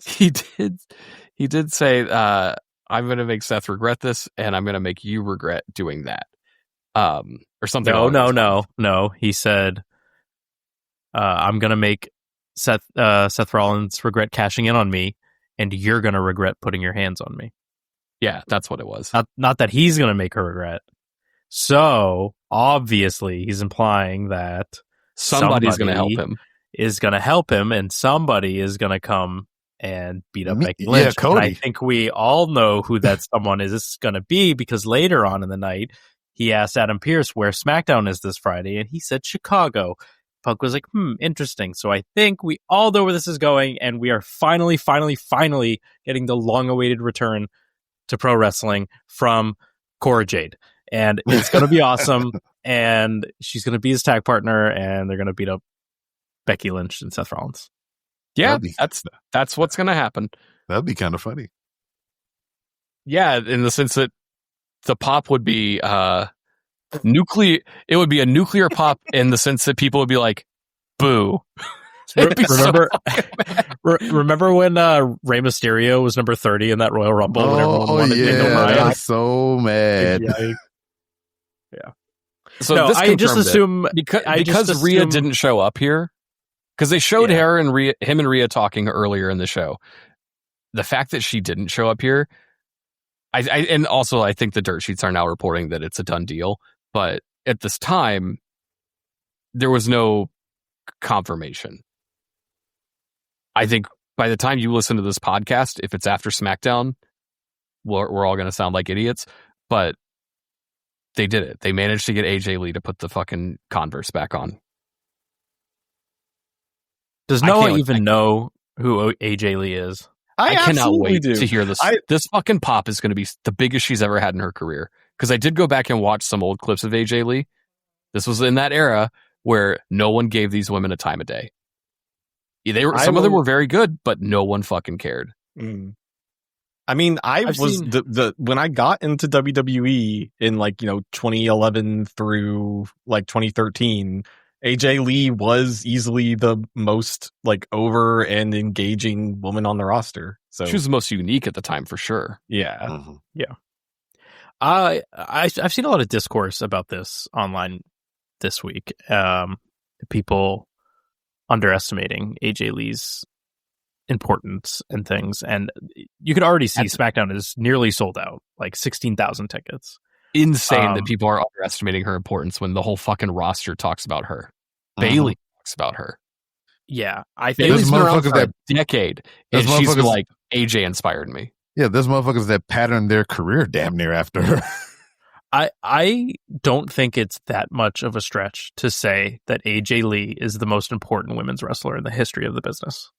he did say, I'm going to make Seth regret this, and I'm going to make you regret doing that, or something. No. He said, I'm going to make Seth Rollins regret cashing in on me, and you're going to regret putting your hands on me. Yeah, that's what it was. Not that he's going to make her regret. So obviously, he's implying that Somebody's going to help him. Is going to help him, and somebody is going to come and beat up Becky Lynch. Yeah, Cody. And I think we all know who that someone is going to be, because later on in the night, he asked Adam Pearce where SmackDown is this Friday, and he said Chicago. Punk was like, interesting. So I think we all know where this is going, and we are finally getting the long-awaited return to pro wrestling from Cora Jade. And it's going to be awesome, and she's going to be his tag partner, and they're going to beat up Becky Lynch and Seth Rollins. Yeah, that's what's going to happen. That'd be kind of funny. Yeah, in the sense that the pop would be nuclear. It would be a nuclear pop in the sense that people would be like, "Boo!" Remember when Rey Mysterio was number 30 in that Royal Rumble? When everyone wanted Daniel Bryan? I was so mad. Yeah. So no, this I just confirmed it. assume because Rhea didn't show up here, because they showed her and him and Rhea talking earlier in the show. The fact that she didn't show up here, and also I think the dirt sheets are now reporting that it's a done deal. But at this time, there was no confirmation. I think by the time you listen to this podcast, if it's after SmackDown, we're all going to sound like idiots. But they did it. They managed to get AJ Lee to put the fucking Converse back on. Does Noah even know who AJ Lee is? I cannot wait do. to hear this. This fucking pop is going to be the biggest she's ever had in her career. Because I did go back and watch some old clips of AJ Lee. This was in that era where no one gave these women a time of day. Some of them were very good, but no one fucking cared. I mean, when I got into WWE in 2011 through 2013, AJ Lee was easily the most over and engaging woman on the roster. So she was the most unique at the time for sure. Yeah. Mm-hmm. Yeah. I've seen a lot of discourse about this online this week. People underestimating AJ Lee's importance and things, and you can already see SmackDown is nearly sold out, 16,000 tickets. Insane that people are underestimating her importance when the whole fucking roster talks about her. Bailey talks about her. Yeah, I think Bailey's been around for a decade, and she's like, AJ inspired me. Yeah, there's motherfuckers that patterned their career damn near after her. I don't think it's that much of a stretch to say that AJ Lee is the most important women's wrestler in the history of the business.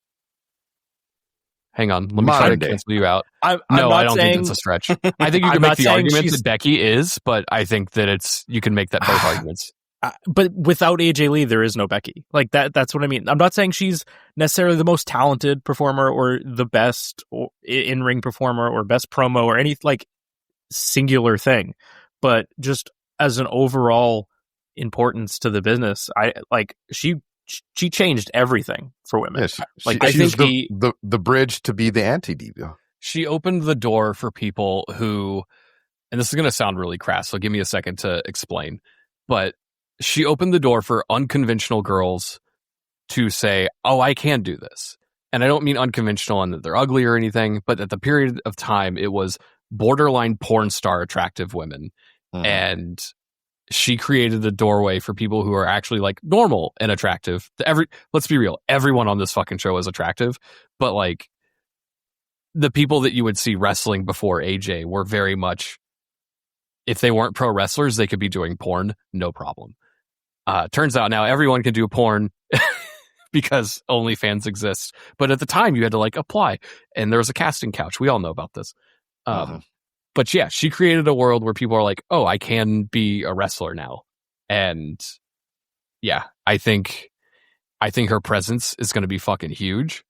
Hang on, let me try to cancel you out. I don't think it's a stretch. I think you can make the argument that Becky is, but I think that you can make that both arguments. But without AJ Lee, there is no Becky. That's what I mean. I'm not saying she's necessarily the most talented performer or the best in-ring performer or best promo or any singular thing, but just as an overall importance to the business, she changed everything for women. Yes, I think the bridge to be the anti-diva. She opened the door for people who, and this is going to sound really crass, so give me a second to explain, but she opened the door for unconventional girls to say, oh, I can do this. And I don't mean unconventional and that they're ugly or anything, but at the period of time, it was borderline porn star attractive women. And she created the doorway for people who are actually like normal and attractive. Let's be real. Everyone on this fucking show is attractive, but like the people that you would see wrestling before AJ were very much, if they weren't pro wrestlers, they could be doing porn. No problem. Turns out now everyone can do porn because OnlyFans exists. But at the time you had to like apply and there was a casting couch. We all know about this. But yeah, she created a world where people are like, oh, I can be a wrestler now. And yeah, I think her presence is going to be fucking huge.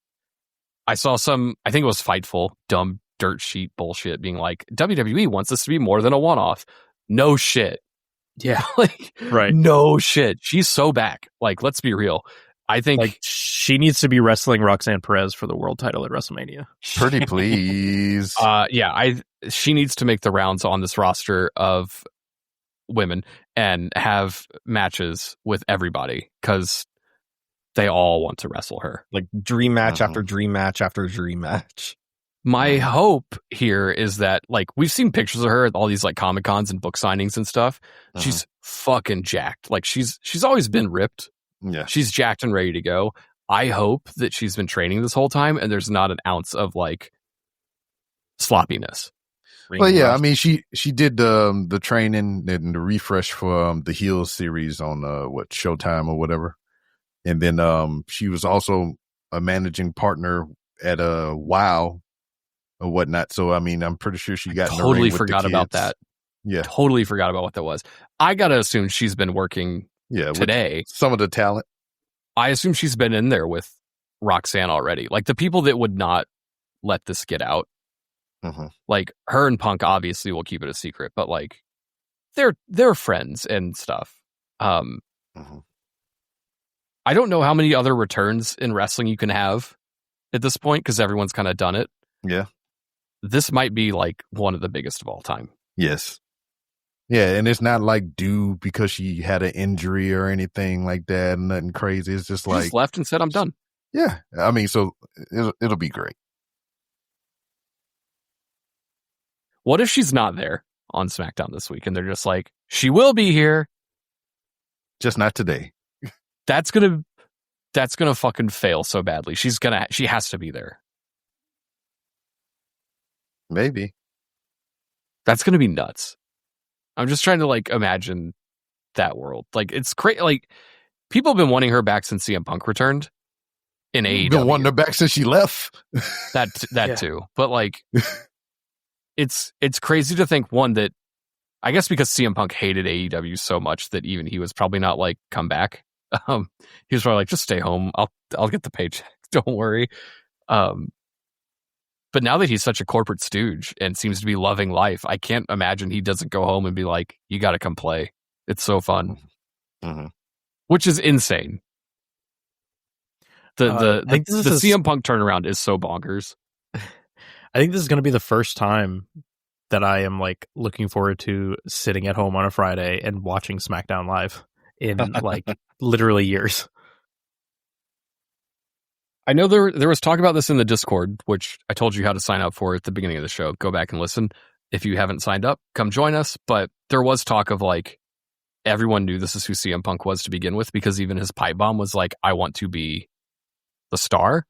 I saw I think it was Fightful, dumb dirt sheet bullshit being like, WWE wants this to be more than a one-off. No shit. Yeah. Like, right. No shit. She's so back. Like, let's be real. I think like she needs to be wrestling Roxanne Perez for the world title at WrestleMania. Pretty please. She needs to make the rounds on this roster of women and have matches with everybody because they all want to wrestle her. Like dream match after dream match after dream match. My hope here is that, like, we've seen pictures of her at all these like Comic Cons and book signings and stuff. She's fucking jacked. Like she's always been ripped. Yeah. She's jacked and ready to go. I hope that she's been training this whole time and there's not an ounce of like sloppiness. Well, yeah, I mean, she did the training and the refresh for the Heels series on Showtime or whatever, and then she was also a managing partner at WoW or whatnot. So I mean, I'm pretty sure she got totally forgot about that. Yeah, totally forgot about what that was. I gotta assume she's been working. Yeah, today some of the talent. I assume she's been in there with Roxanne already. Like the people that would not let this get out. Like her and Punk obviously will keep it a secret, but like they're friends and stuff. I don't know how many other returns in wrestling you can have at this point because everyone's kind of done it. Yeah, this might be like one of the biggest of all time. Yes. Yeah, and it's not like due because she had an injury or anything like that. Nothing crazy. It's just like just left and said, "I'm done." Yeah, I mean, so it'll be great. What if she's not there on SmackDown this week and they're just like, she will be here, just not today? That's gonna fucking fail so badly. She has to be there. Maybe. That's gonna be nuts. I'm just trying to like imagine that world. Like it's crazy. Like people have been wanting her back since CM Punk returned in AEW. Been wanting her back since she left. That too. But like, it's crazy to think, one, that I guess because CM Punk hated AEW so much that even he was probably not like, come back. He was probably like, just stay home. I'll get the paycheck. Don't worry. But now that he's such a corporate stooge and seems to be loving life, I can't imagine he doesn't go home and be like, you got to come play. It's so fun. Which is insane. The CM Punk turnaround is so bonkers. I think this is going to be the first time that I am like looking forward to sitting at home on a Friday and watching SmackDown Live in like literally years. I know there was talk about this in the Discord, which I told you how to sign up for at the beginning of the show. Go back and listen. If you haven't signed up, come join us. But there was talk of like, everyone knew this is who CM Punk was to begin with, because even his pipe bomb was like, I want to be the star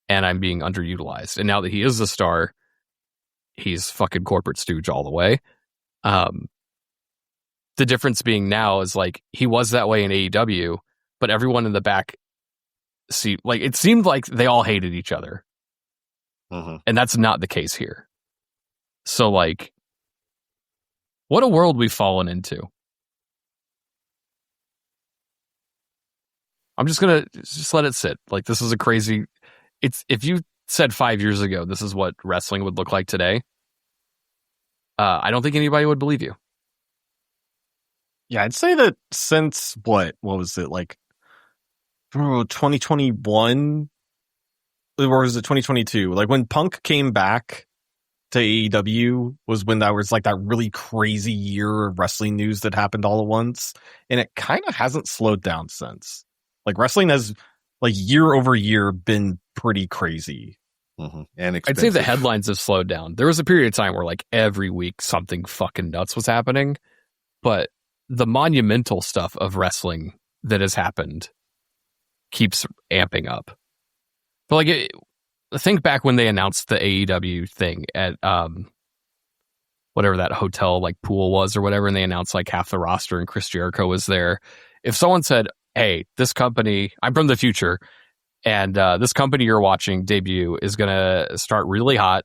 and I'm being underutilized. And now that he is the star, he's fucking corporate stooge all the way. The difference being now is like, he was that way in AEW, but everyone in the back, it seemed like they all hated each other. And that's not the case here. So like, what a world we've fallen into. I'm just going to just let it sit. Like, this is a crazy, if you said 5 years ago, this is what wrestling would look like today, I don't think anybody would believe you. Yeah, I'd say that since what was it, like 2021, or was it 2022? Like when Punk came back to AEW was when that was like that really crazy year of wrestling news that happened all at once. And it kind of hasn't slowed down since. Like wrestling has like year over year been pretty crazy. And I'd say the headlines have slowed down. There was a period of time where like every week something fucking nuts was happening, but the monumental stuff of wrestling that has happened keeps amping up. But like, think back when they announced the AEW thing at whatever that hotel like pool was or whatever, and they announced like half the roster and Chris Jericho was there. If someone said, "Hey, this company, I'm from the future, and this company you're watching debut is going to start really hot,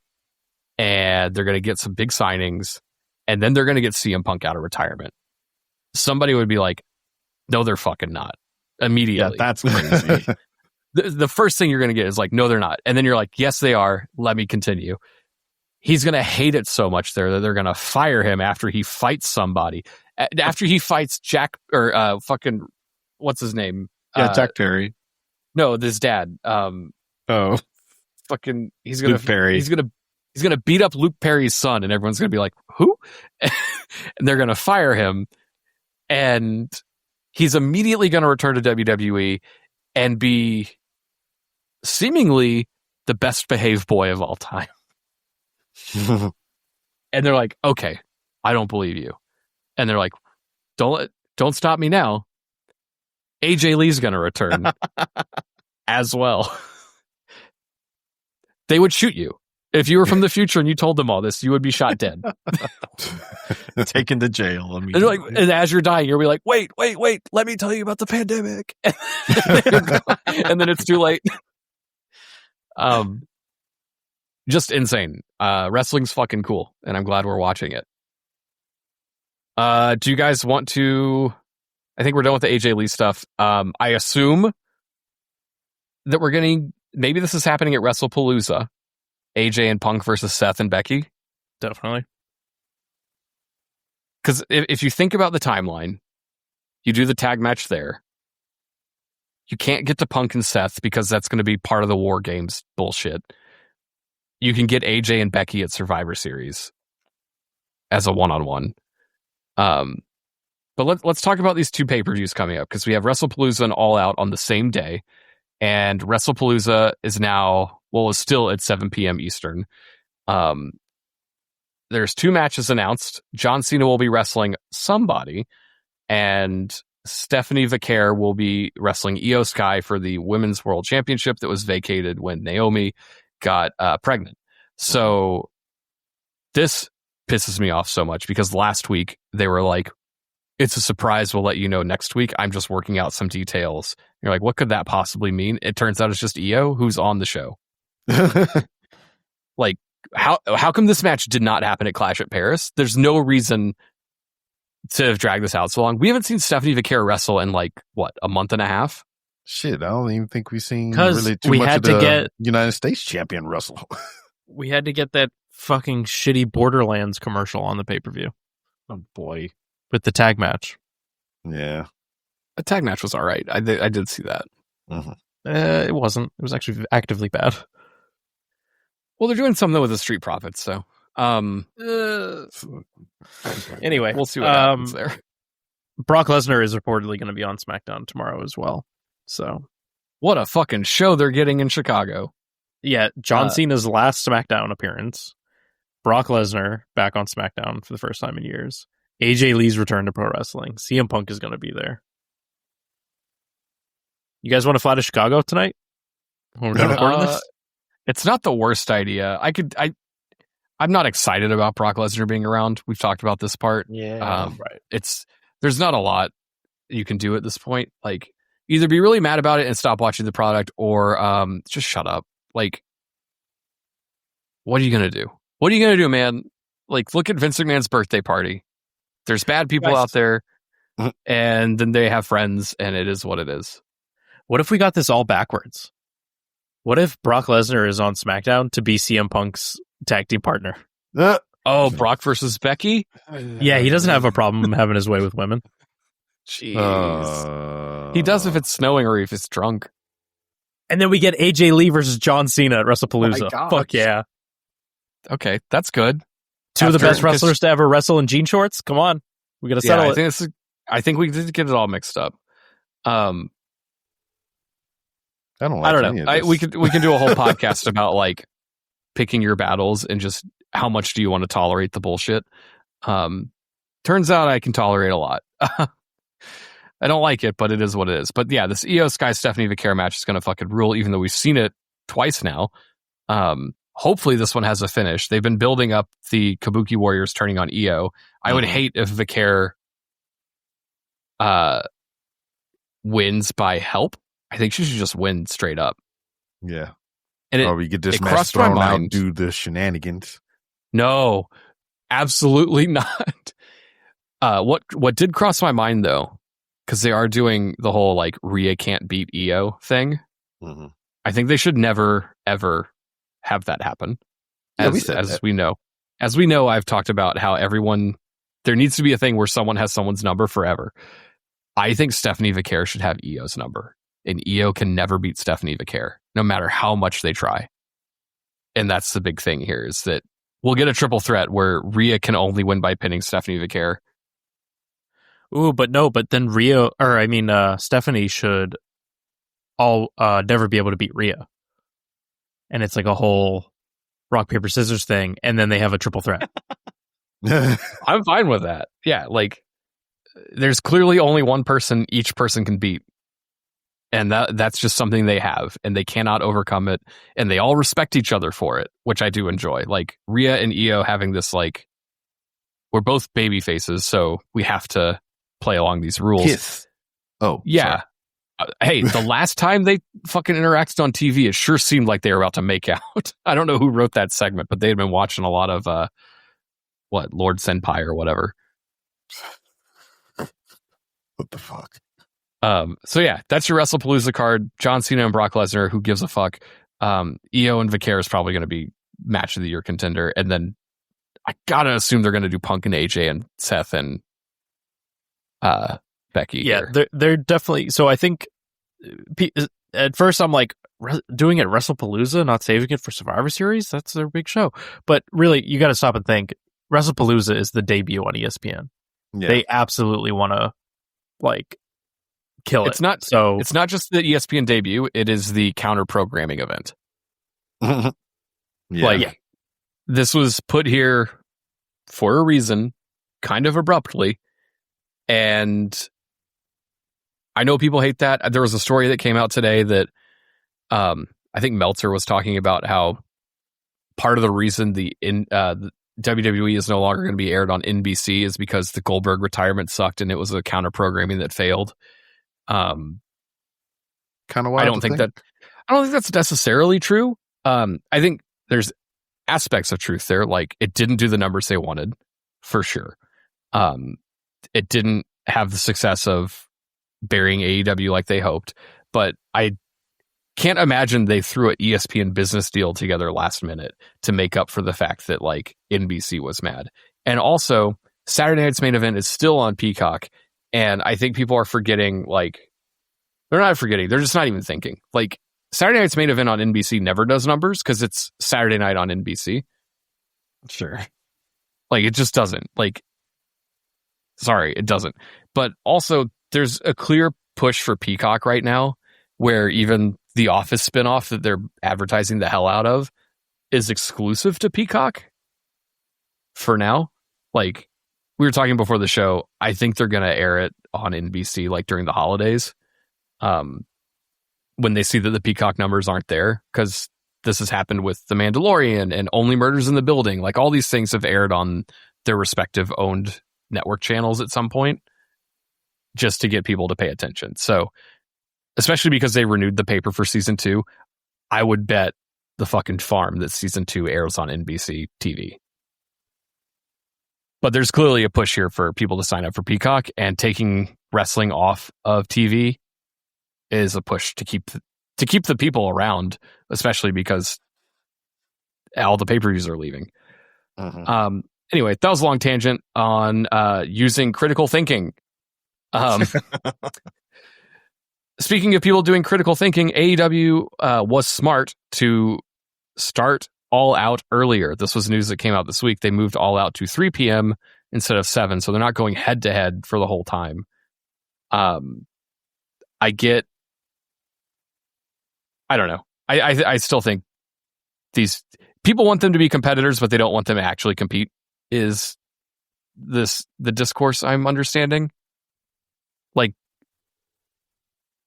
and they're going to get some big signings, and then they're going to get CM Punk out of retirement," somebody would be like, "No, they're fucking not." Immediately. Yeah, that's crazy. The first thing you're going to get is like, "No, they're not." And then you're like, "Yes, they are. Let me continue." He's going to hate it so much there that they're going to fire him after he fights somebody. After he fights Jack or fucking, what's his name? Yeah, Jack Terry. No, this dad. Fucking, he's gonna Luke Perry. He's gonna beat up Luke Perry's son, and everyone's gonna be like, "Who?" And they're gonna fire him, and he's immediately gonna return to WWE and be seemingly the best behaved boy of all time. And they're like, "Okay, I don't believe you." And they're like, Don't stop me now. AJ Lee's gonna return as well." They would shoot you. If you were from the future and you told them all this, you would be shot dead. Taken to jail. And, like, and as you're dying, you'll be like, wait, let me tell you about the pandemic. And then it's too late. Just insane. Wrestling's fucking cool, and I'm glad we're watching it. Do you guys want to... I think we're done with the AJ Lee stuff. I assume that we're getting... Maybe this is happening at Wrestlepalooza. AJ and Punk versus Seth and Becky. Definitely. Because if you think about the timeline, you do the tag match there. You can't get to Punk and Seth because that's going to be part of the War Games bullshit. You can get AJ and Becky at Survivor Series as a one-on-one. But let's talk about these two pay-per-views coming up, because we have Wrestlepalooza and All Out on the same day. And Wrestlepalooza is now, well, is still at 7 p.m. Eastern. There's two matches announced. John Cena will be wrestling somebody, and Stephanie Vaquer will be wrestling Io Sky for the Women's World Championship that was vacated when Naomi got pregnant. So this pisses me off so much, because last week they were like, "It's a surprise, we'll let you know next week. I'm just working out some details." You're like, what could that possibly mean? It turns out it's just Io who's on the show. Like, how come this match did not happen at Clash at Paris? There's no reason to have dragged this out so long. We haven't seen Stephanie Vaquer wrestle in like, what, a month and a half? Shit, I don't even think we've seen 'Cause really too we much had of to the get- United States champion wrestle. We had to get that fucking shitty Borderlands commercial on the pay-per-view Oh boy. with the tag match. Yeah. The tag match was all right. I did see that. It wasn't. It was actually actively bad. Well, they're doing something with the Street Profits, so Anyway, we'll see what happens there. Brock Lesnar is reportedly going to be on SmackDown tomorrow as well. So, What a fucking show they're getting in Chicago. yeah, John Cena's last SmackDown appearance. Brock Lesnar back on SmackDown for the first time in years. AJ Lee's return to pro wrestling. CM Punk is going to be there. You guys want to fly to Chicago tonight? When we're done recording this? It's not the worst idea. I'm not excited about Brock Lesnar being around. We've talked about this part. Yeah, right. There's not a lot you can do at this point. Like, either be really mad about it and stop watching the product, or just shut up. Like, what are you gonna do? What are you gonna do, man? Like, look at Vince McMahon's birthday party. There's bad people out there, and then they have friends, and it is what it is. What if we got this all backwards? What if Brock Lesnar is on SmackDown to be CM Punk's tag team partner? Oh, Brock versus Becky? Yeah, he doesn't have a problem having his way with women. Jeez. He does if it's snowing or if it's drunk. And then we get AJ Lee versus John Cena at Wrestlepalooza. gosh. Fuck yeah. Okay, that's good. Two of the After- best wrestlers to ever wrestle in jean shorts? Come on. We got to settle it. I think we did get it all mixed up. I don't like I don't any know. of this. We can do a whole podcast about like picking your battles and just how much do you want to tolerate the bullshit. Turns out I can tolerate a lot. I don't like it, but it is what it is. But yeah, this Io Sky Stephanie Vaquer match is going to fucking rule, even though we've seen it twice now. Hopefully this one has a finish. They've been building up the Kabuki Warriors turning on Io. I would hate if Vaquer wins by help. I think she should just win straight up. Yeah. And or we get this match thrown out due to shenanigans. No, absolutely not. What did cross my mind though, because they are doing the whole like Rhea can't beat Io thing. Mm-hmm. I think they should never ever have that happen. As we know, I've talked about how there needs to be a thing where someone has someone's number forever. I think Stephanie Vaquer should have Io's number, and Io can never beat Stephanie Vaquer, no matter how much they try. And that's the big thing here, is that we'll get a triple threat where Rhea can only win by pinning Stephanie Vaquer. Ooh, but then Stephanie should never be able to beat Rhea. And it's like a whole rock, paper, scissors thing, and then they have a triple threat. I'm fine with that. Yeah, like, there's clearly only one person each person can beat. And that's just something they have, and they cannot overcome it, and they all respect each other for it, which I do enjoy. Like, Rhea and Io having this, like, we're both baby faces, so we have to play along these rules. Kiss. Oh, yeah. Hey, the last time they fucking interacted on TV, it sure seemed like they were about to make out. I don't know who wrote that segment, but they had been watching a lot of, Lord Senpai or whatever. What the fuck? So yeah, that's your Wrestlepalooza card. John Cena and Brock Lesnar, who gives a fuck? Io and Vaquer is probably going to be match of the year contender. And then I gotta assume they're going to do Punk and AJ and Seth and Becky. Yeah, here. they're definitely. So I think at first I'm like, doing it Wrestlepalooza, not saving it for Survivor Series. That's their big show. But really, you got to stop and think. Wrestlepalooza is the debut on ESPN. Yeah. They absolutely want to like kill it. It's not just the ESPN debut. It is the counter programming event. This was put here for a reason, kind of abruptly. And I know people hate that. There was a story that came out today that I think Meltzer was talking about how part of the reason the WWE is no longer going to be aired on NBC is because the Goldberg retirement sucked and it was a counter programming that failed. Kind of wild. I don't think that's necessarily true. I think there's aspects of truth there. Like, it didn't do the numbers they wanted, for sure. It didn't have the success of burying AEW like they hoped, but I can't imagine they threw an ESPN business deal together last minute to make up for the fact that like NBC was mad. And also, Saturday Night's Main Event is still on Peacock, and I think people are forgetting, like, they're not forgetting, they're just not even thinking. Like, Saturday Night's Main Event on NBC never does numbers because it's Saturday night on NBC. Sure. Like, it just doesn't. Like, sorry, it doesn't. But also, there's a clear push for Peacock right now where even the Office spinoff that they're advertising the hell out of is exclusive to Peacock for now. Like, we were talking before the show, I think they're going to air it on NBC like during the holidays when they see that the Peacock numbers aren't there, because this has happened with The Mandalorian and Only Murders in the Building. Like, all these things have aired on their respective owned network channels at some point just to get people to pay attention. So, especially because they renewed the paper for season 2, I would bet the fucking farm that season 2 airs on NBC TV. But there's clearly a push here for people to sign up for Peacock, and taking wrestling off of TV is a push to keep the people around, especially because all the pay-per-views are leaving. Mm-hmm. Anyway, that was a long tangent on using critical thinking. Speaking of people doing critical thinking, AEW was smart to start All Out earlier. This was news that came out this week. They moved All Out to 3 p.m. instead of 7, so they're not going head-to-head for the whole time. I don't know. I still think these people want them to be competitors, but they don't want them to actually compete. Is the discourse I'm understanding? Like,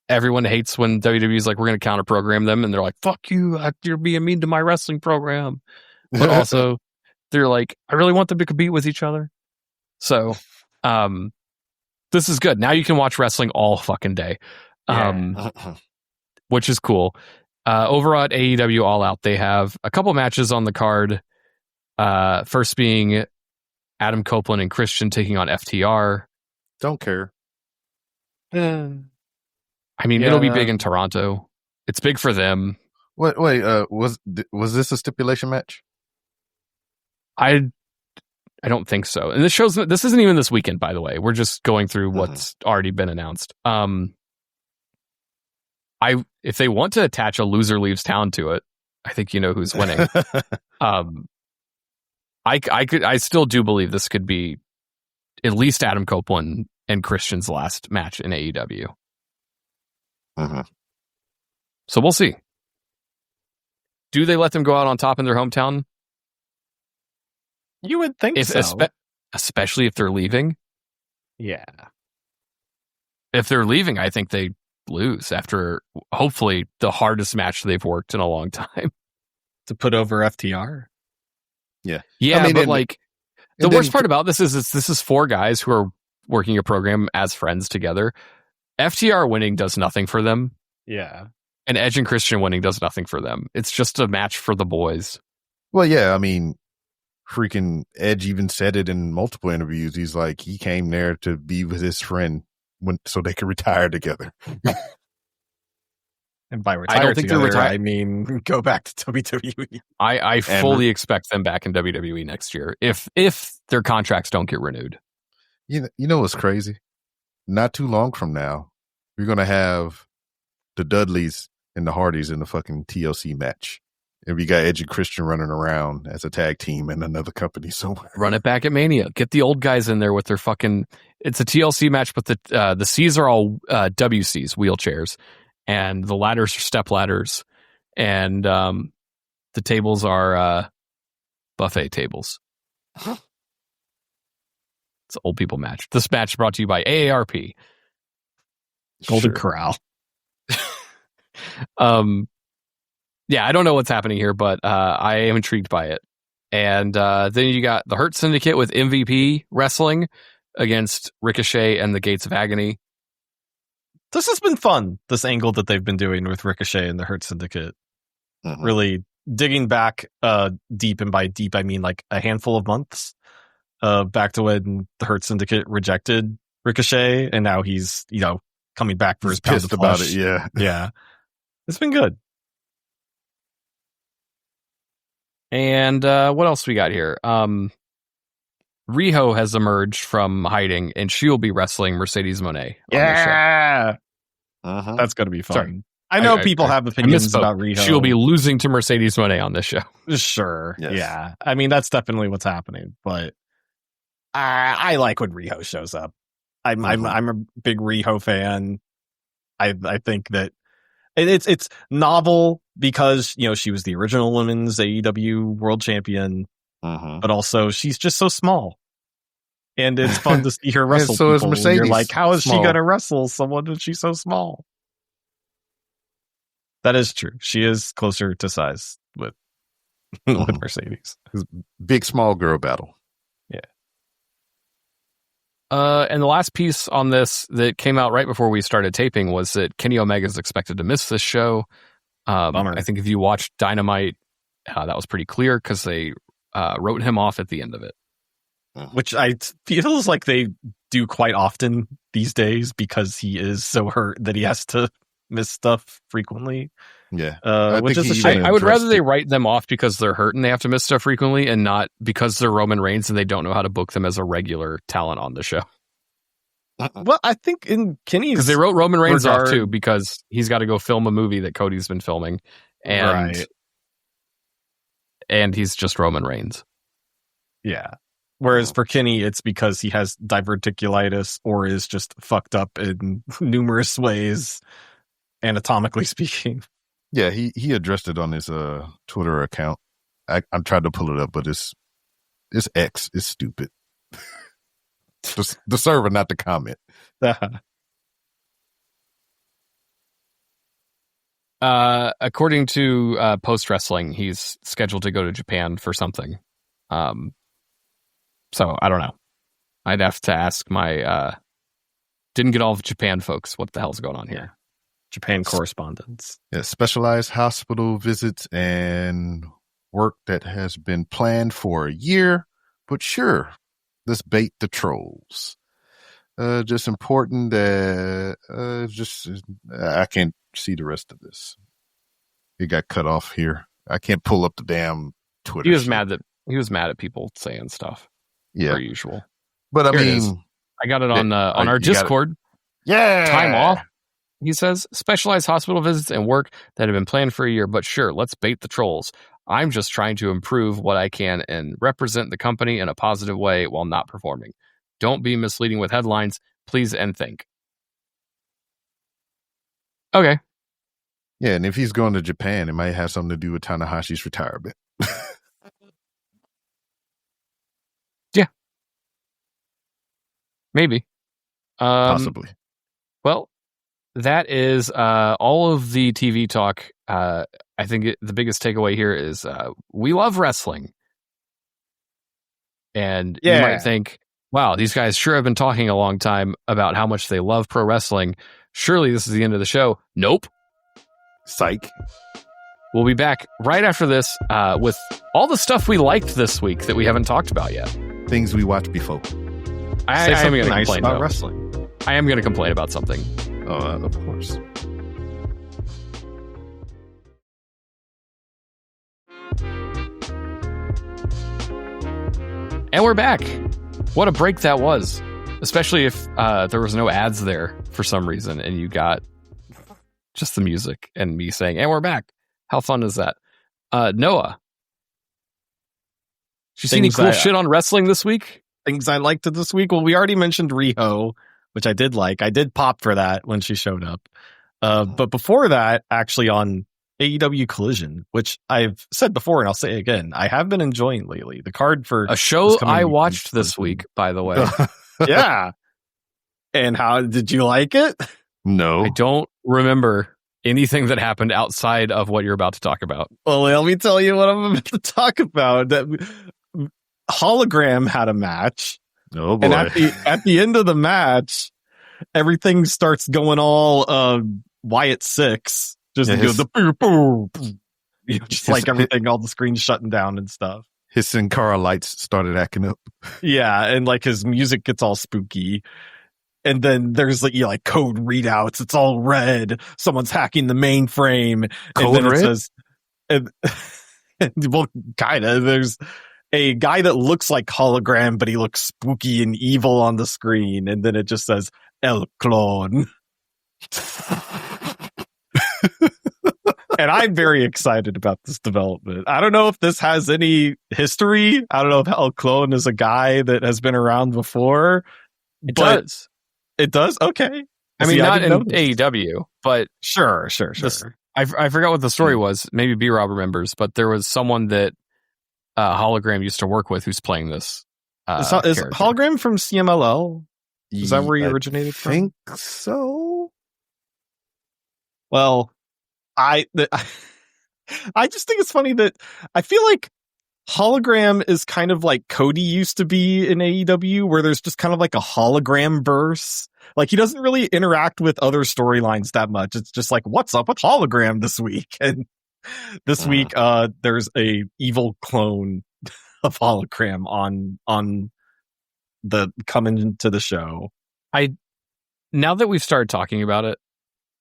everyone hates when WWE's like, we're going to counter program them, and they're like, fuck you, you're being mean to my wrestling program. But also, they're like, I really want them to compete with each other. So, this is good. Now you can watch wrestling all fucking day, which is cool. Over at AEW All Out, they have a couple matches on the card. First being Adam Copeland and Christian taking on FTR. Don't care. I mean, it'll be big in Toronto. It's big for them. Wait, was this a stipulation match? I don't think so. And this isn't even this weekend, by the way. We're just going through what's already been announced. If they want to attach a loser leaves town to it, I think you know who's winning. I still do believe this could be at least Adam Copeland and Christian's last match in AEW. So we'll see. Do they let them go out on top in their hometown? You would think so. Especially if they're leaving. Yeah. If they're leaving, I think they lose after hopefully the hardest match they've worked in a long time. To put over FTR? Yeah. Yeah, I mean, but the worst part about this is this is 4 guys who are working a program as friends together. FTR winning does nothing for them. Yeah. And Edge and Christian winning does nothing for them. It's just a match for the boys. Well, yeah, I mean, freaking Edge even said it in multiple interviews. He's like, he came there to be with his friend so they could retire together. And by retire I don't think together, they're I mean go back to WWE. I fully expect them back in WWE next year if their contracts don't get renewed. You know what's crazy? Not too long from now, you're going to have the Dudleys and the Hardys in the fucking TLC match. And we got Edge and Christian running around as a tag team in another company somewhere. Run it back at Mania. Get the old guys in there with their fucking... It's a TLC match, but the C's are all WCs, wheelchairs. And the ladders are step ladders. And the tables are buffet tables. It's an old people match. This match brought to you by AARP. Golden Corral. Yeah, I don't know what's happening here, but I am intrigued by it. And then you got the Hurt Syndicate with MVP wrestling against Ricochet and the Gates of Agony. This has been fun, this angle that they've been doing with Ricochet and the Hurt Syndicate. Really digging back deep, and by deep I mean like a handful of months back to when the Hurt Syndicate rejected Ricochet, and now he's, coming back for his pound of about flesh. it, yeah. Yeah. It's been good. And what else we got here? Riho has emerged from hiding, and she will be wrestling Mercedes Moné. Yeah. That's going to be fun. Sorry. I know people have opinions about Riho. She will be losing to Mercedes Moné on this show. Sure. Yes. Yeah. I mean, that's definitely what's happening, but I like when Riho shows up. I'm a big Riho fan. I think that it's novel because, she was the original women's AEW world champion, but also she's just so small. And it's fun to see her wrestle. So is people. Mercedes. You're like, how is she small. going to wrestle someone when she's so small? That is true. She is closer to size with Mercedes. Big small girl battle. Yeah. And the last piece on this that came out right before we started taping was that Kenny Omega is expected to miss this show. Bummer. I think if you watched Dynamite, that was pretty clear because they wrote him off at the end of it. Which feels like they do quite often these days because he is so hurt that he has to miss stuff frequently. Yeah. Which is a shame. I would rather they write them off because they're hurt and they have to miss stuff frequently, and not because they're Roman Reigns and they don't know how to book them as a regular talent on the show. Well, I think in Kenny's... Because they wrote Roman Reigns off too because he's got to go film a movie that Cody's been filming. And he's just Roman Reigns. Yeah. Whereas for Kenny, it's because he has diverticulitis or is just fucked up in numerous ways, anatomically speaking. Yeah, he addressed it on his Twitter account. I'm trying to pull it up, but it's X. It's stupid. The server, not the comment. According to Post Wrestling, he's scheduled to go to Japan for something. So I don't know. I'd have to ask my didn't get all of Japan folks what the hell's going on here. Japan correspondents. Yeah, specialized hospital visits and work that has been planned for a year. But sure, let's bait the trolls. Just important that I can't see the rest of this. It got cut off here. I can't pull up the damn Twitter. He was mad at people saying stuff. Yeah, per usual. But I Here mean, I got it on our Discord. Yeah, time off. He says specialized hospital visits and work that have been planned for a year. But sure, let's bait the trolls. I'm just trying to improve what I can and represent the company in a positive way while not performing. Don't be misleading with headlines, please, and think. Okay. Yeah, and if he's going to Japan, it might have something to do with Tanahashi's retirement. Yeah. Maybe. Possibly. Well, that is all of the TV talk. I think the biggest takeaway here is we love wrestling. And you might think, wow, these guys sure have been talking a long time about how much they love pro wrestling. Surely this is the end of the show. Nope. Psych. We'll be back right after this with all the stuff we liked this week that we haven't talked about yet. Things we watched before. I am going to complain about wrestling. I am going to complain about something. Of course. And we're back. What a break that was. Especially if there was no ads there for some reason and you got just the music and me saying, and we're back. How fun is that? Noah. Did you see any cool shit on wrestling this week? Things I liked this week? Well, we already mentioned Riho, which I did like. I did pop for that when she showed up. But before that, actually on AEW Collision, which I've said before and I'll say again, I have been enjoying lately. The card for a show I watched this week, by the way. Yeah. And how did you like it? No. I don't remember anything that happened outside of what you're about to talk about. Well, let me tell you what I'm about to talk about. That Hologram had a match. Oh boy. And at the end of the match, everything starts going all Wyatt 6. Just just like everything, all the screens shutting down and stuff. His Sin Cara lights started acting up. Yeah, and like his music gets all spooky. And then there's like code readouts. It's all red. Someone's hacking the mainframe. Code and then red? It says, well, kind of. There's a guy that looks like Hologram, but he looks spooky and evil on the screen. And then it just says El Clone. And I'm very excited about this development. I don't know if this has any history. I don't know if El Clone is a guy that has been around before. It does. It does? Okay. I mean, not in AEW, but Sure. I forgot what the story was. Maybe B-Rob remembers, but there was someone that Hologram used to work with who's playing this. Is Hologram from CMLL? Is that where he originated from? I think so. Well, I just think it's funny that I feel like Hologram is kind of like Cody used to be in AEW, where there's just kind of like a hologram verse. Like he doesn't really interact with other storylines that much. It's just like, what's up with Hologram this week? And this week, there's a evil clone of Hologram on the coming into the show. Now that we've started talking about it,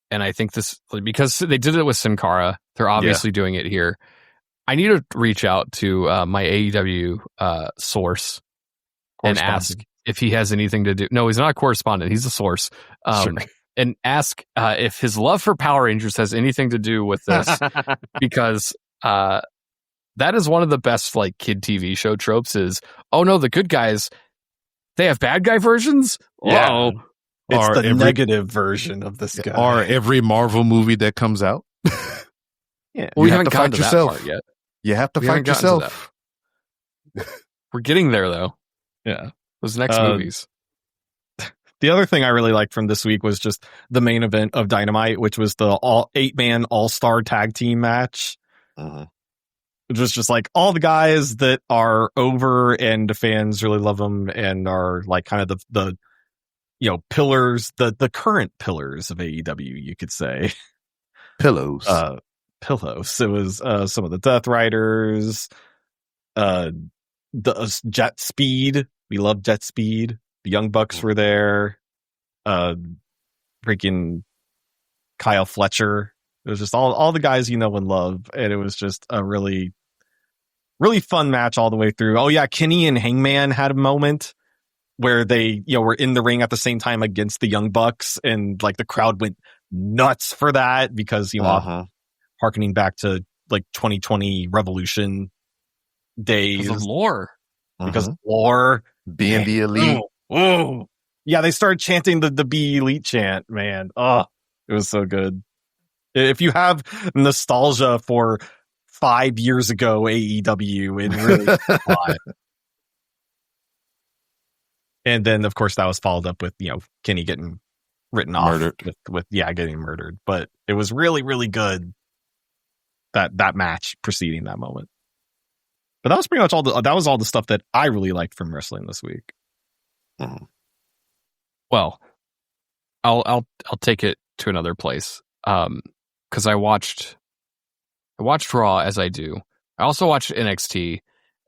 and I think this, because they did it with Sin Cara, they're obviously doing it here. I need to reach out to my AEW source and ask if he has anything to do. No, he's not a correspondent. He's a source. Sure. And ask if his love for Power Rangers has anything to do with this, because that is one of the best like kid TV show tropes is, oh no, the good guys, they have bad guy versions? Yeah. Oh, it's the negative version of this guy. Or every Marvel movie that comes out. Yeah. we haven't gotten to that yourself. part yet. You have to We haven't fight gotten to yourself. We're getting there though. Yeah. Those next movies. The other thing I really liked from this week was just the main event of Dynamite, which was the 8-man all-star tag team match. Which was just like all the guys that are over and the fans really love them and are like kind of the pillars, the current pillars of AEW, you could say. Pillows. Pillows. It was some of the Death Riders, the Jet Speed. We love Jet Speed. The Young Bucks were there. Freaking Kyle Fletcher. It was just all the guys you know and love, and it was just a really, really fun match all the way through. Oh yeah, Kenny and Hangman had a moment where they were in the ring at the same time against the Young Bucks, and like the crowd went nuts for that because harkening back to like 2020 Revolution days Because of lore. Because of lore, being the elite. Oh, yeah, they started chanting the Be Elite chant, man. Oh, it was so good. If you have nostalgia for 5 years ago AEW, it really and then of course that was followed up with Kenny getting written off, murdered with getting murdered. But it was really, really good, that match preceding that moment. But that was pretty much all the stuff that I really liked from wrestling this week. Well, I'll take it to another place. Because I watched Raw, as I do. I also watched NXT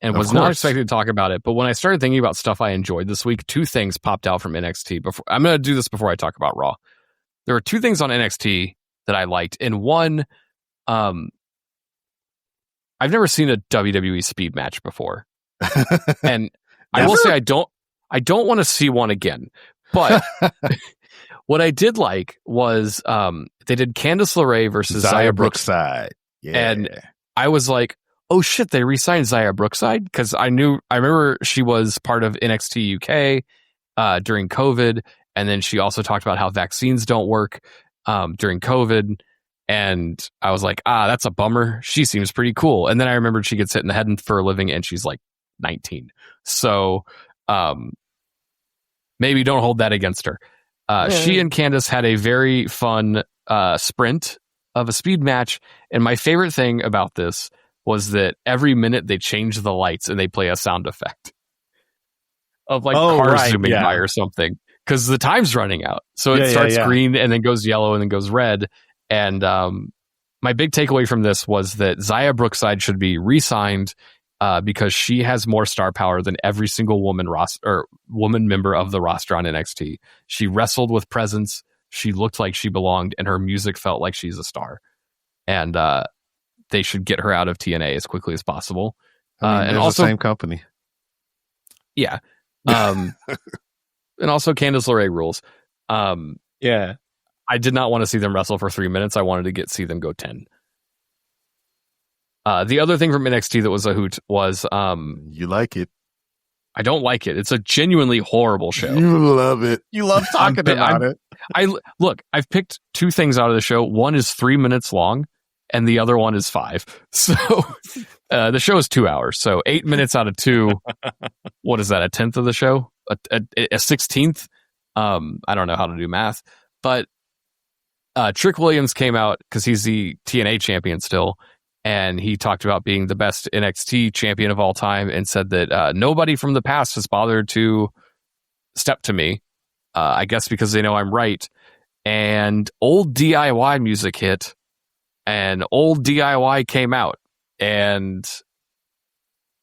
and was not expecting to talk about it. But when I started thinking about stuff I enjoyed this week, two things popped out from NXT. I'm going to do this before I talk about Raw. There were two things on NXT that I liked, and one, I've never seen a WWE speed match before, and I will say I don't want to see one again. But what I did like was they did Candice LeRae versus Xia Brookside. Yeah. And I was like, oh shit, they re-signed Xia Brookside? Because I remember she was part of NXT UK during COVID, and then she also talked about how vaccines don't work during COVID. And I was like, that's a bummer. She seems pretty cool. And then I remembered she gets hit in the head for a living, and she's like 19. So maybe don't hold that against her. She and Candice had a very fun sprint of a speed match. And my favorite thing about this was that every minute they change the lights and they play a sound effect of like cars zooming by or something, because the time's running out. So it starts green and then goes yellow and then goes red. And my big takeaway from this was that Xia Brookside should be re-signed because she has more star power than every single woman member of the roster on NXT. She wrestled with presence. She looked like she belonged, and her music felt like she's a star. And they should get her out of TNA as quickly as possible. And also the same company. Yeah. And also Candice LeRae rules. Yeah. I did not want to see them wrestle for 3 minutes. I wanted to see them go 10. The other thing from NXT that was a hoot was you like it. I don't like it. It's a genuinely horrible show. You love it. You love talking about it. I've picked two things out of the show. One is 3 minutes long, and the other one is 5. So the show is 2 hours. So 8 minutes out of 2. What is that? A 10th of the show? A 16th? I don't know how to do math. But Trick Williams came out because he's the TNA champion still. And he talked about being the best NXT champion of all time and said that nobody from the past has bothered to step to me. I guess because they know I'm right. And old DIY music hit, and old DIY came out, and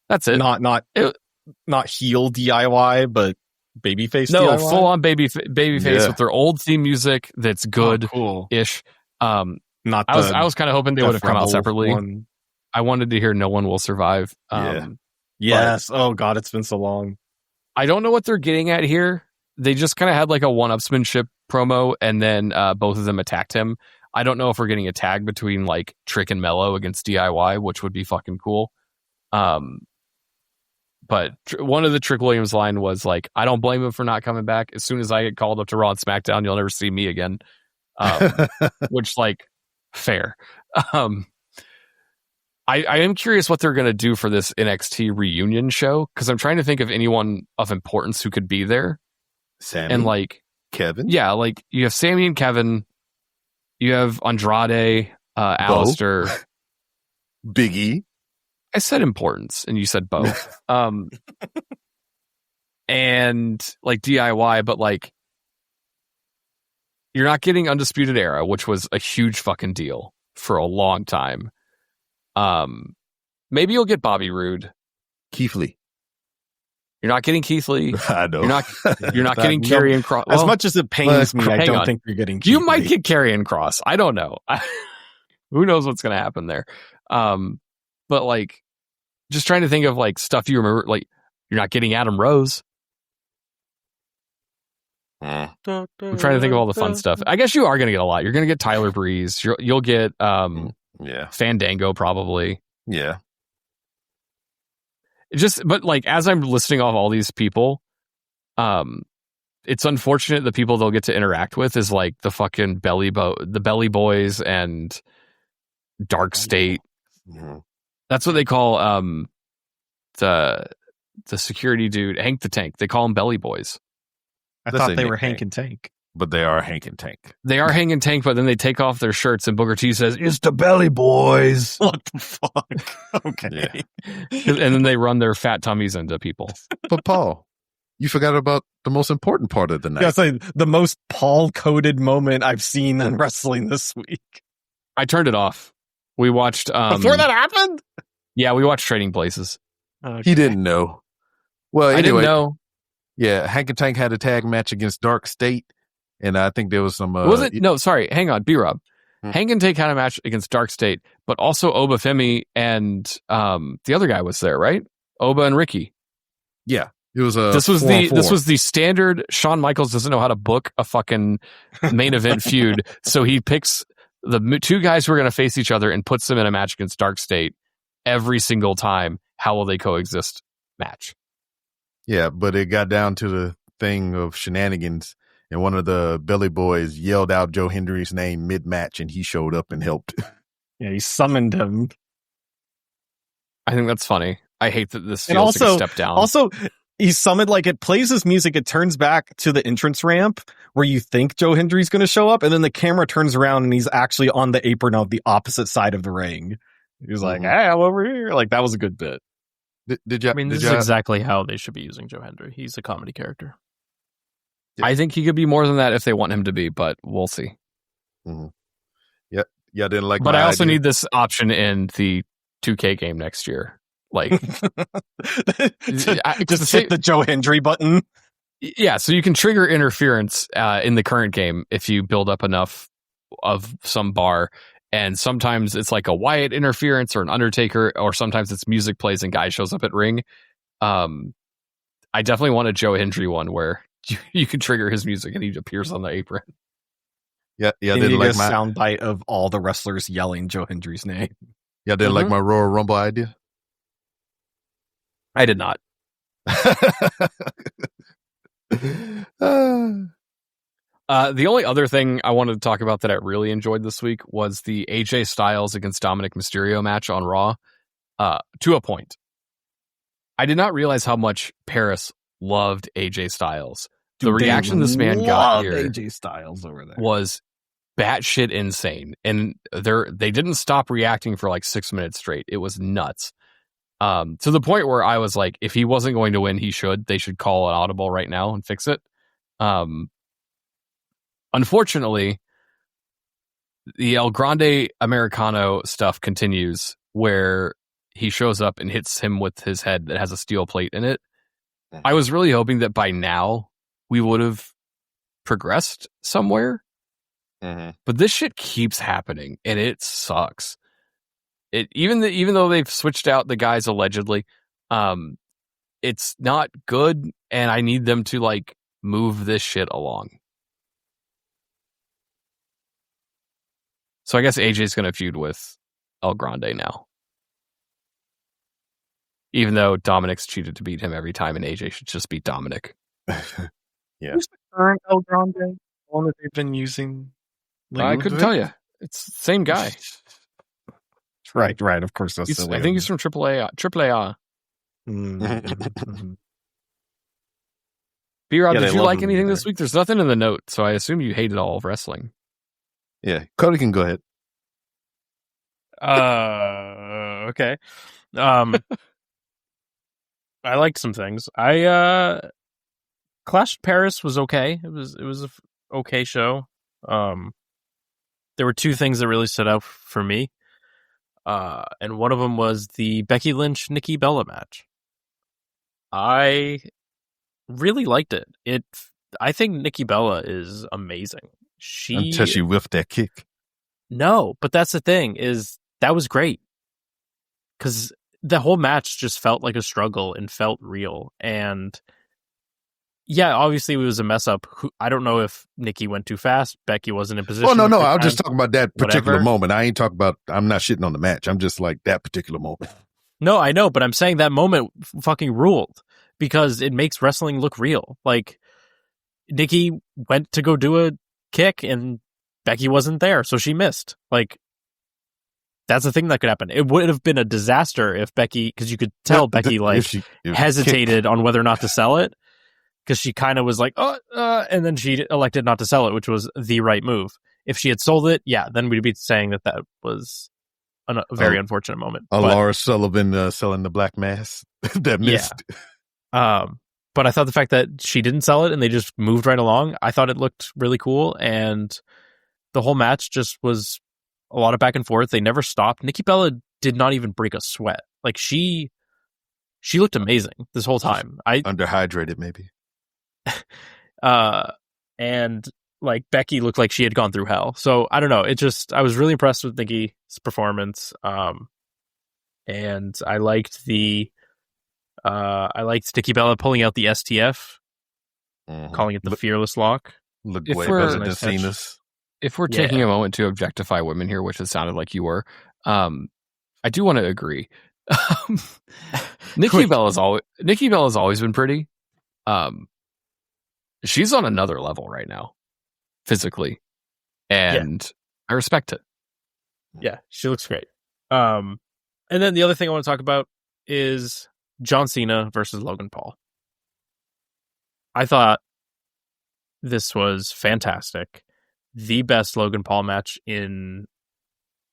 that's it. Not heel DIY, but babyface. No, DIY? full on babyface with their old theme music that's good-ish. I was kind of hoping they would have come out separately. I wanted to hear "No One Will Survive." Yes. Oh God, it's been so long. I don't know what they're getting at here. They just kind of had like a one-upsmanship promo, and then both of them attacked him. I don't know if we're getting a tag between like Trick and Mello against DIY, which would be fucking cool. But one of the Trick Williams line was like, "I don't blame him for not coming back. As soon as I get called up to Raw and SmackDown, you'll never see me again." Which like. Fair. I am curious what they're going to do for this NXT reunion show, because I'm trying to think of anyone of importance who could be there. Sammy And like Kevin. Yeah, like you have Sammy and Kevin, you have Andrade, Alistair, Big E. I said importance, and you said Bo. And like DIY, but like you're not getting Undisputed Era, which was a huge fucking deal for a long time. Maybe you'll get Bobby Roode. Keith Lee. You're not getting Keith Lee. I know. You're not getting Karrion Kross. As much as it pains me, I don't think you're getting Keith You might Lee. get Karrion Kross. I don't know. Who knows what's going to happen there? But like, just trying to think of like stuff you remember. Like, you're not getting Adam Rose. I'm trying to think of all the fun stuff. I guess you are going to get a lot. You're going to get Tyler Breeze. You'll get Fandango probably. Yeah. But like, as I'm listing off all these people, it's unfortunate the people they'll get to interact with is like the fucking the Belly Boys and Dark State. Mm-hmm. That's what they call the security dude, Hank the Tank. They call him Belly Boys. I thought they were Hank and Tank. But they are Hank and Tank. They are Hank and Tank, but then they take off their shirts and Booker T says, "It's the Belly Boys." What the fuck? Okay. And then they run their fat tummies into people. But Paul, you forgot about the most important part of the night. That's like the most Paul-coded moment I've seen in wrestling this week. I turned it off. We watched... Before that happened? Yeah, we watched Trading Places. Okay. He didn't know. Well, anyway, I didn't know. Yeah, Hank and Tank had a tag match against Dark State. And I think there was some... was it? No, sorry. Hang on. B-Rob. Hank and Tank had a match against Dark State, but also Obafemi and the other guy was there, right? Oba and Ricky. Yeah. It was a this was the standard Shawn Michaels doesn't know how to book a fucking main event feud, so he picks the two guys who are going to face each other and puts them in a match against Dark State every single time. How will they coexist match? Yeah, but it got down to the thing of shenanigans. And one of the Belly Boys yelled out Joe Hendry's name mid-match, and he showed up and helped. Yeah, he summoned him. I think that's funny. I hate that this feels like a step down. Also, he summoned, like, it plays his music, it turns back to the entrance ramp where you think Joe Hendry's going to show up, and then the camera turns around and he's actually on the apron of the opposite side of the ring. He was like, "Hey, I'm over here." Like, that was a good bit. Did you? I mean, this is exactly how they should be using Joe Hendry. He's a comedy character. I think he could be more than that if they want him to be, but we'll see. Mm-hmm. Yeah, didn't like. But I also need this option in the 2K game next year. Like, just hit the Joe Hendry button. Yeah, so you can trigger interference in the current game if you build up enough of some bar. And sometimes it's like a Wyatt interference or an Undertaker, or sometimes it's music plays and guy shows up at ring. I definitely want a Joe Hendry one where you can trigger his music and he appears on the apron. Yeah. They didn't like my soundbite of all the wrestlers yelling Joe Hendry's name. Yeah, didn't like my Royal Rumble idea. I did not. The only other thing I wanted to talk about that I really enjoyed this week was the AJ Styles against Dominic Mysterio match on Raw. To a point. I did not realize how much Paris loved AJ Styles. The reaction this man got here AJ Styles over there was batshit insane. And they didn't stop reacting for like 6 minutes straight. It was nuts. To the point where I was like, if he wasn't going to win, they should call an audible right now and fix it. Unfortunately, the El Grande Americano stuff continues where he shows up and hits him with his head that has a steel plate in it. I was really hoping that by now we would have progressed somewhere. Mm-hmm. But this shit keeps happening and it sucks. Even though they've switched out the guys allegedly, it's not good, and I need them to like move this shit along. So I guess AJ's going to feud with El Grande now. Even though Dominic's cheated to beat him every time, and AJ should just beat Dominic. Yeah. Who's the current El Grande? The one that they've been using? I couldn't tell you. It's the same guy. Right. Of course, that's silly. I think he's from AAA. Mm-hmm. B-Rob, Yeah, did they you love like him anything there. this week? There's nothing in the note, so I assume you hated all of wrestling. Yeah, Cody can go ahead. Okay. I liked some things. Clash of Paris was okay. It was a okay show. There were two things that really stood out for me. And one of them was the Becky Lynch Nikki Bella match. I really liked it. I think Nikki Bella is amazing. Until she whiffed that kick. No, but that's the thing, is that was great. Because the whole match just felt like a struggle and felt real. And yeah, obviously it was a mess up. I don't know if Nikki went too fast. Becky wasn't in position. Oh, no. at the I'll time. just talk about that particular Whatever. moment. I ain't talking about, I'm not shitting on the match. I'm just like that particular moment. No, I know, but I'm saying that moment fucking ruled because it makes wrestling look real. Like, Nikki went to go do a kick and Becky wasn't there, so she missed. Like, that's the thing that could happen. It would have been a disaster if Becky, because you could tell Becky hesitated on whether or not to sell it, because she kind of was like, and then she elected not to sell it, which was the right move. If she had sold it, yeah, then we'd be saying that was a very unfortunate moment. Laura Sullivan selling the black mass that missed. Yeah. But I thought the fact that she didn't sell it and they just moved right along, I thought it looked really cool. And the whole match just was a lot of back and forth. They never stopped. Nikki Bella did not even break a sweat. Like, she looked amazing this whole time. Underhydrated, maybe. And like Becky looked like she had gone through hell. So I don't know. I was really impressed with Nikki's performance. And I liked Nikki Bella pulling out the STF, calling it the Fearless Lock. Look way better than Cena's. If we're taking a moment to objectify women here, which it sounded like you were, I do want to agree. Nikki Bella's always been pretty. She's on another level right now, physically, and I respect it. Yeah, she looks great. And then the other thing I want to talk about is John Cena versus Logan Paul. I thought this was fantastic. The best Logan Paul match in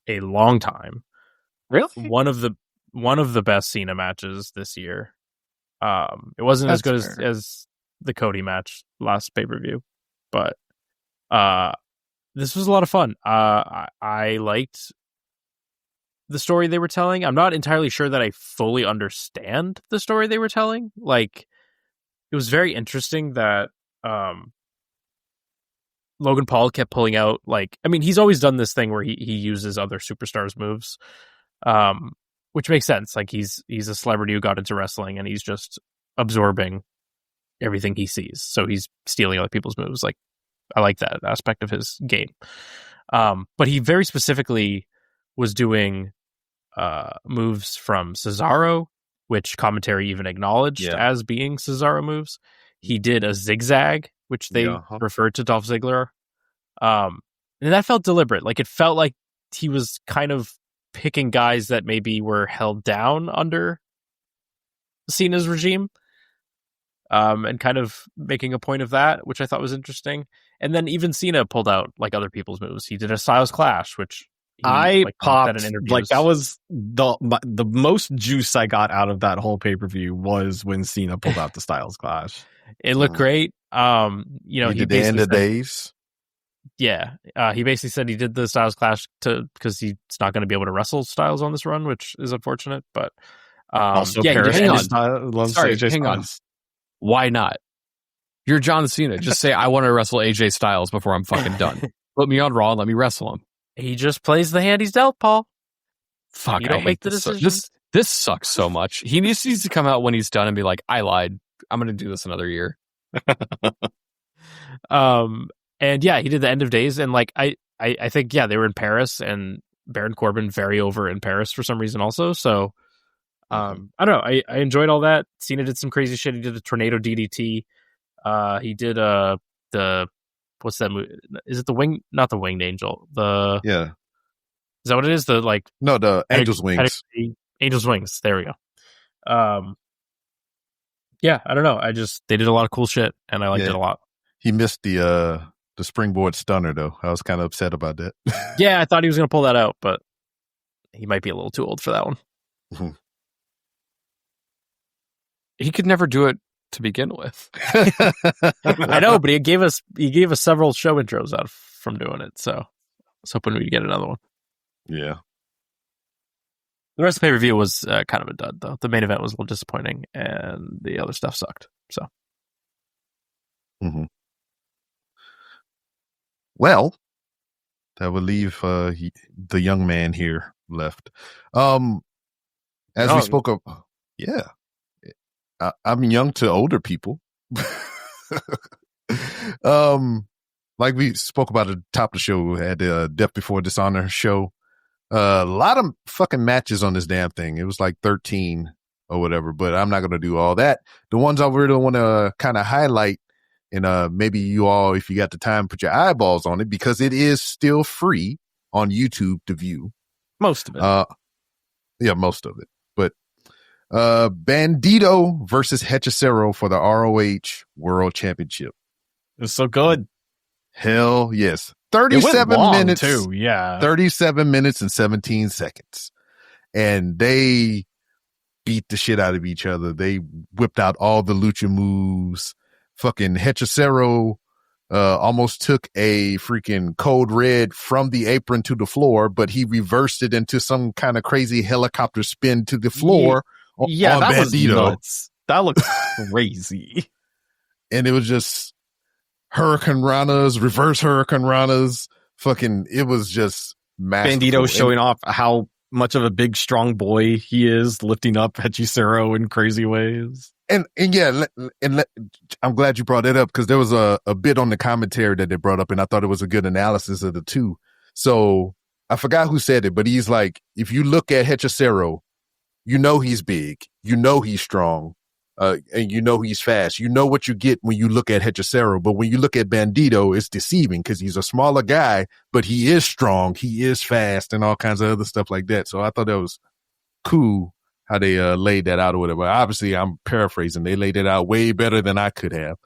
a long time. Really? One of the best Cena matches this year. It wasn't as good as the Cody match last pay-per-view, but this was a lot of fun. I liked the story they were telling. I'm not entirely sure that I fully understand the story they were telling. Like, it was very interesting that Logan Paul kept pulling out, like, I mean, he's always done this thing where he uses other superstars' moves, which makes sense. Like, he's a celebrity who got into wrestling and he's just absorbing everything he sees. So he's stealing other people's moves. Like, I like that aspect of his game. But he very specifically was doing moves from Cesaro, which commentary even acknowledged as being Cesaro moves. He did a zigzag, which they referred to Dolph Ziggler. And that felt deliberate. Like, it felt like he was kind of picking guys that maybe were held down under Cena's regime, and kind of making a point of that, which I thought was interesting. And then even Cena pulled out like other people's moves. He did a Styles Clash, which I popped in interviews. Like, that was the most juice I got out of that whole pay-per-view was when Cena pulled out the Styles Clash. It looked great. He did the end of days. Yeah, he basically said he did the Styles Clash because he's not going to be able to wrestle Styles on this run, which is unfortunate. But also, Paris hang on. Why not? You're John Cena. Just say, I want to wrestle AJ Styles before I'm fucking done. Put me on Raw and let me wrestle him. He just plays the hand he's dealt, Paul. Fuck, you don't make the decision. This sucks so much. He needs to come out when he's done and be like, I lied. I'm going to do this another year. And yeah, he did the end of days. And like, I think, they were in Paris, and Baron Corbin very over in Paris for some reason also. So, I don't know. I enjoyed all that. Cena did some crazy shit. He did a tornado DDT. He did what's that movie? Is it the wing? Not the Winged Angel. Is that what it is? The like No, the Angel's Wings. Angel's Wings. There we go. Yeah, I don't know. They did a lot of cool shit, and I liked it a lot. He missed the springboard stunner though. I was kind of upset about that. Yeah, I thought he was going to pull that out, but he might be a little too old for that one. Mm-hmm. He could never do it to begin with. I know, but he gave us several show intros out from doing it, so I was hoping we'd get another one. Yeah. The rest of the pay-per-view was kind of a dud, though. The main event was a little disappointing, and the other stuff sucked. So, Well, that would leave the young man here left. As we spoke of, I'm young to older people. Like we spoke about at the top of the show, we had the Death Before Dishonor show. A lot of fucking matches on this damn thing. It was like 13 or whatever, but I'm not going to do all that. The ones I really want to kind of highlight, and maybe you all, if you got the time, put your eyeballs on it, because it is still free on YouTube to view. Most of it. Yeah, most of it. But Bandito versus Hechicero for the ROH World Championship. It was so good. Hell yes. 37 minutes too. Yeah. 37 minutes and 17 seconds. And they beat the shit out of each other. They whipped out all the lucha moves. Fucking Hechicero almost took a freaking code red from the apron to the floor, but he reversed it into some kind of crazy helicopter spin to the floor. Yeah, on that Bandito. was nuts. That looked crazy. And it was just Hurricane Ranas, reverse Hurricane Ranas. Fucking, it was just masterful. Bandito showing off how much of a big, strong boy he is, lifting up Hechicero in crazy ways. And yeah, I'm glad you brought it up, because there was a bit on the commentary that they brought up, and I thought it was a good analysis of the two. So I forgot who said it, but he's like, if you look at Hechicero, you know he's big, you know he's strong, and you know he's fast. You know what you get when you look at Hechicero, but when you look at Bandito, it's deceiving, because he's a smaller guy, but he is strong, he is fast, and all kinds of other stuff like that. So I thought that was cool how they laid that out or whatever. Obviously, I'm paraphrasing. They laid it out way better than I could have.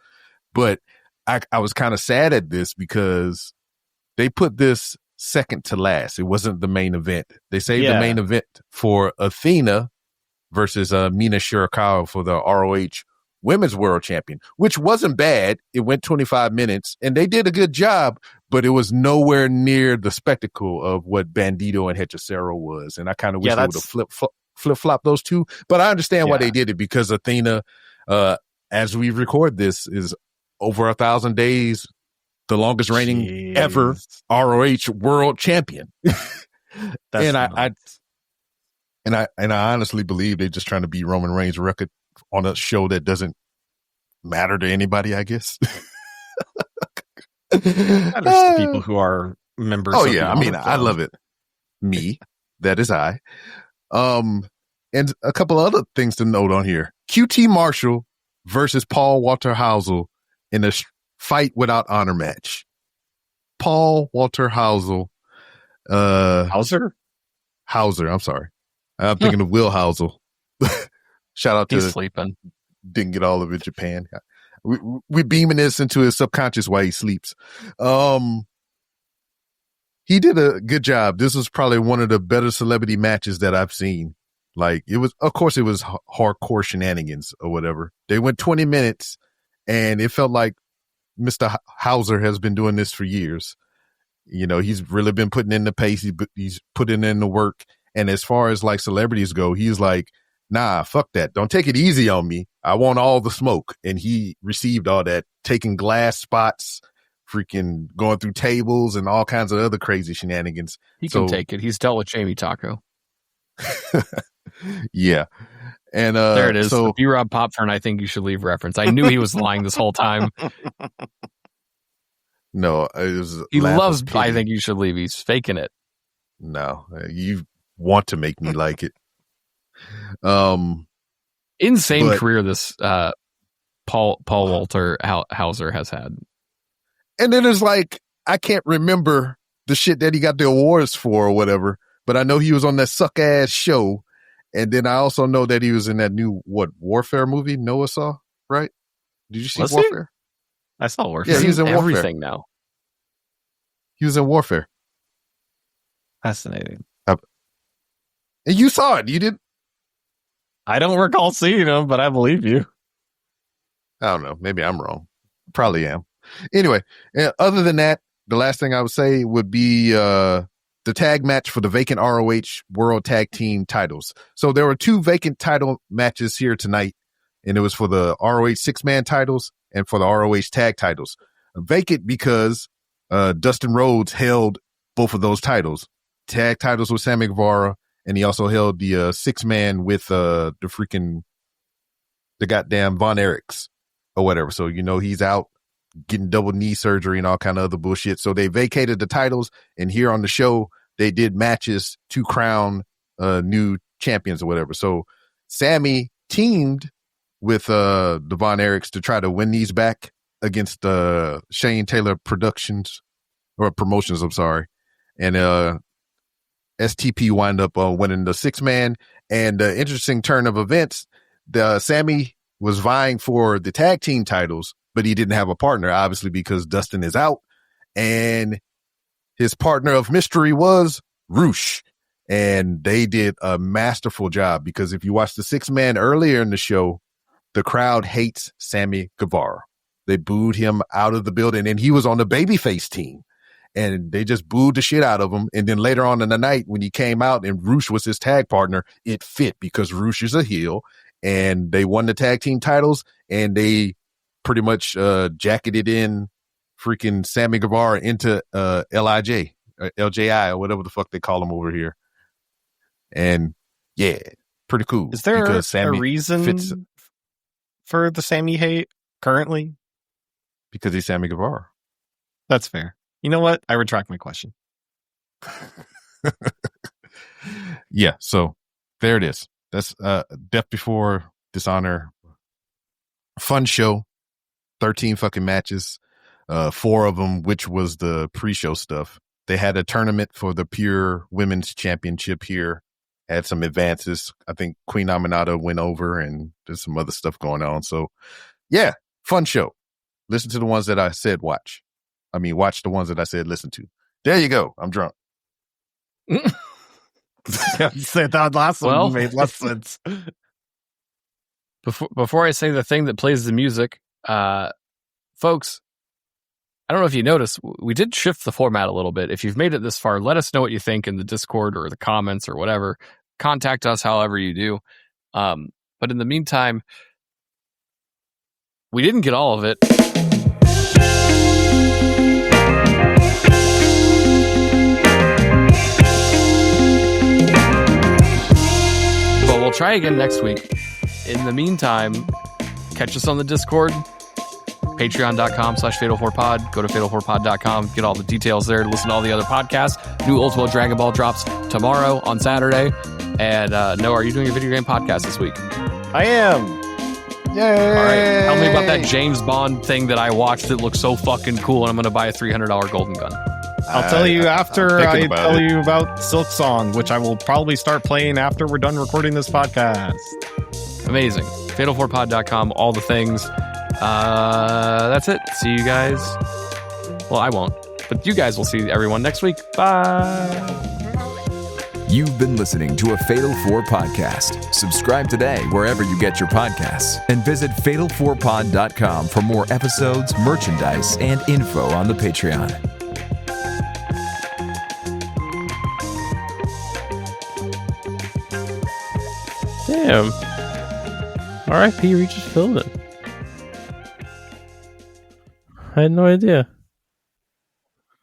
But I was kind of sad at this, because they put this second to last. It wasn't the main event. They saved the main event for Athena versus Mina Shirakawa for the ROH Women's World Champion, which wasn't bad. It went 25 minutes, and they did a good job, but it was nowhere near the spectacle of what Bandito and Hechicero was. And I kind of wish they would have flip-flop those two. But I understand why they did it, because Athena, as we record this, is over 1,000 days, the longest reigning ever ROH World Champion. And I honestly believe they're just trying to beat Roman Reigns' record on a show that doesn't matter to anybody, I guess. Matters to people who are members. Oh yeah, I mean, I love it. Me, that is I. And a couple other things to note on here: QT Marshall versus Paul Walter Hauser in a fight without honor match. Paul Walter Hauser. Hauser. I'm sorry. I'm thinking of Will Hauser. Shout out to He's sleeping. Didn't get all of it. Japan. We beaming this into his subconscious while he sleeps. He did a good job. This was probably one of the better celebrity matches that I've seen. Like, it was, of course, it was hardcore shenanigans or whatever. They went 20 minutes, and it felt like Mr. Hauser has been doing this for years. You know, he's really been putting in the pace. He's putting in the work. And as far as like celebrities go, he's like, nah, fuck that. Don't take it easy on me. I want all the smoke. And he received all that, taking glass spots, freaking going through tables and all kinds of other crazy shenanigans. He can take it. He's dealt with Jamie Taco. Yeah. And there it is. So, the B-Rob Popfern, I think you should leave reference. I knew he was lying this whole time. No, it was. He loves, I think you should leave. He's faking it. No, you want to make me like it. Insane career this Paul Walter Hauser has had. And then it's like, I can't remember the shit that he got the awards for or whatever. but I know he was on that suck ass show. And then I also know that he was in that new, Warfare movie Noah saw, right? Did you see Was he? Warfare? I saw Warfare. Yeah, he was in Warfare. Everything now. He was in Warfare. Fascinating. And you saw it. You didn't? I don't recall seeing him, but I believe you. I don't know. Maybe I'm wrong. Probably am. Anyway, other than that, the last thing I would say would be the tag match for the vacant ROH World Tag Team titles. So there were 2 vacant title matches here tonight, and it was for the ROH 6-man titles and for the ROH tag titles. Vacant because Dustin Rhodes held both of those titles. Tag titles with Sammy Guevara, and he also held the 6-man with the goddamn Von Erichs or whatever. So, he's out getting double knee surgery and all kind of other bullshit. So they vacated the titles, and here on the show, they did matches to crown new champions or whatever. So Sammy teamed with the Von Erichs to try to win these back against Shane Taylor Promotions, I'm sorry. And STP wind up winning the 6-man. And the interesting turn of events, Sammy was vying for the tag team titles, but he didn't have a partner, obviously, because Dustin is out. And his partner of mystery was Roosh. And they did a masterful job, because if you watch the 6-man earlier in the show, the crowd hates Sammy Guevara. They booed him out of the building, and he was on the babyface team. And they just booed the shit out of him. And then later on in the night, when he came out and Roosh was his tag partner, it fit because Roosh is a heel, and they won the tag team titles, and they pretty much jacketed in freaking Sammy Guevara into LIJ, LJI, or whatever the fuck they call him over here. And yeah, pretty cool. Is there because a reason for the Sammy hate currently? Because he's Sammy Guevara. That's fair. You know what? I retract my question. Yeah, so there it is. That's Death Before Dishonor. Fun show. 13 fucking matches. 4 of them, which was the pre-show stuff. They had a tournament for the Pure Women's Championship here. Had some advances. I think Queen Aminata went over, and there's some other stuff going on. So, yeah, fun show. Listen to the ones that I said watch. Watch the ones that I said listen to. There you go. I'm drunk. You said that last one made less sense. Before I say the thing that plays the music, folks, I don't know if you noticed, we did shift the format a little bit. If you've made it this far, let us know what you think in the Discord or the comments or whatever. Contact us however you do. But in the meantime, we didn't get all of it. But we'll try again next week. In the meantime, catch us on the Discord. Patreon.com/Fatal4Pod. Go to Fatal4Pod.com. Get all the details there to listen to all the other podcasts. New Ultimate Dragon Ball drops tomorrow on Saturday. And Noah, are you doing a video game podcast this week? I am. Yay! All right. Tell me about that James Bond thing that I watched that looks so fucking cool, and I'm going to buy a $300 golden gun. I'll tell you after I tell you about Silk Song, which I will probably start playing after we're done recording this podcast. Amazing. Fatal4Pod.com, all the things. That's it. See you guys. Well, I won't, but you guys will see everyone next week. Bye. You've been listening to a Fatal 4 podcast. Subscribe today wherever you get your podcasts, and visit Fatal4Pod.com for more episodes, merchandise, and info on the Patreon. Damn. R.I.P. Regis Philbin. I had no idea.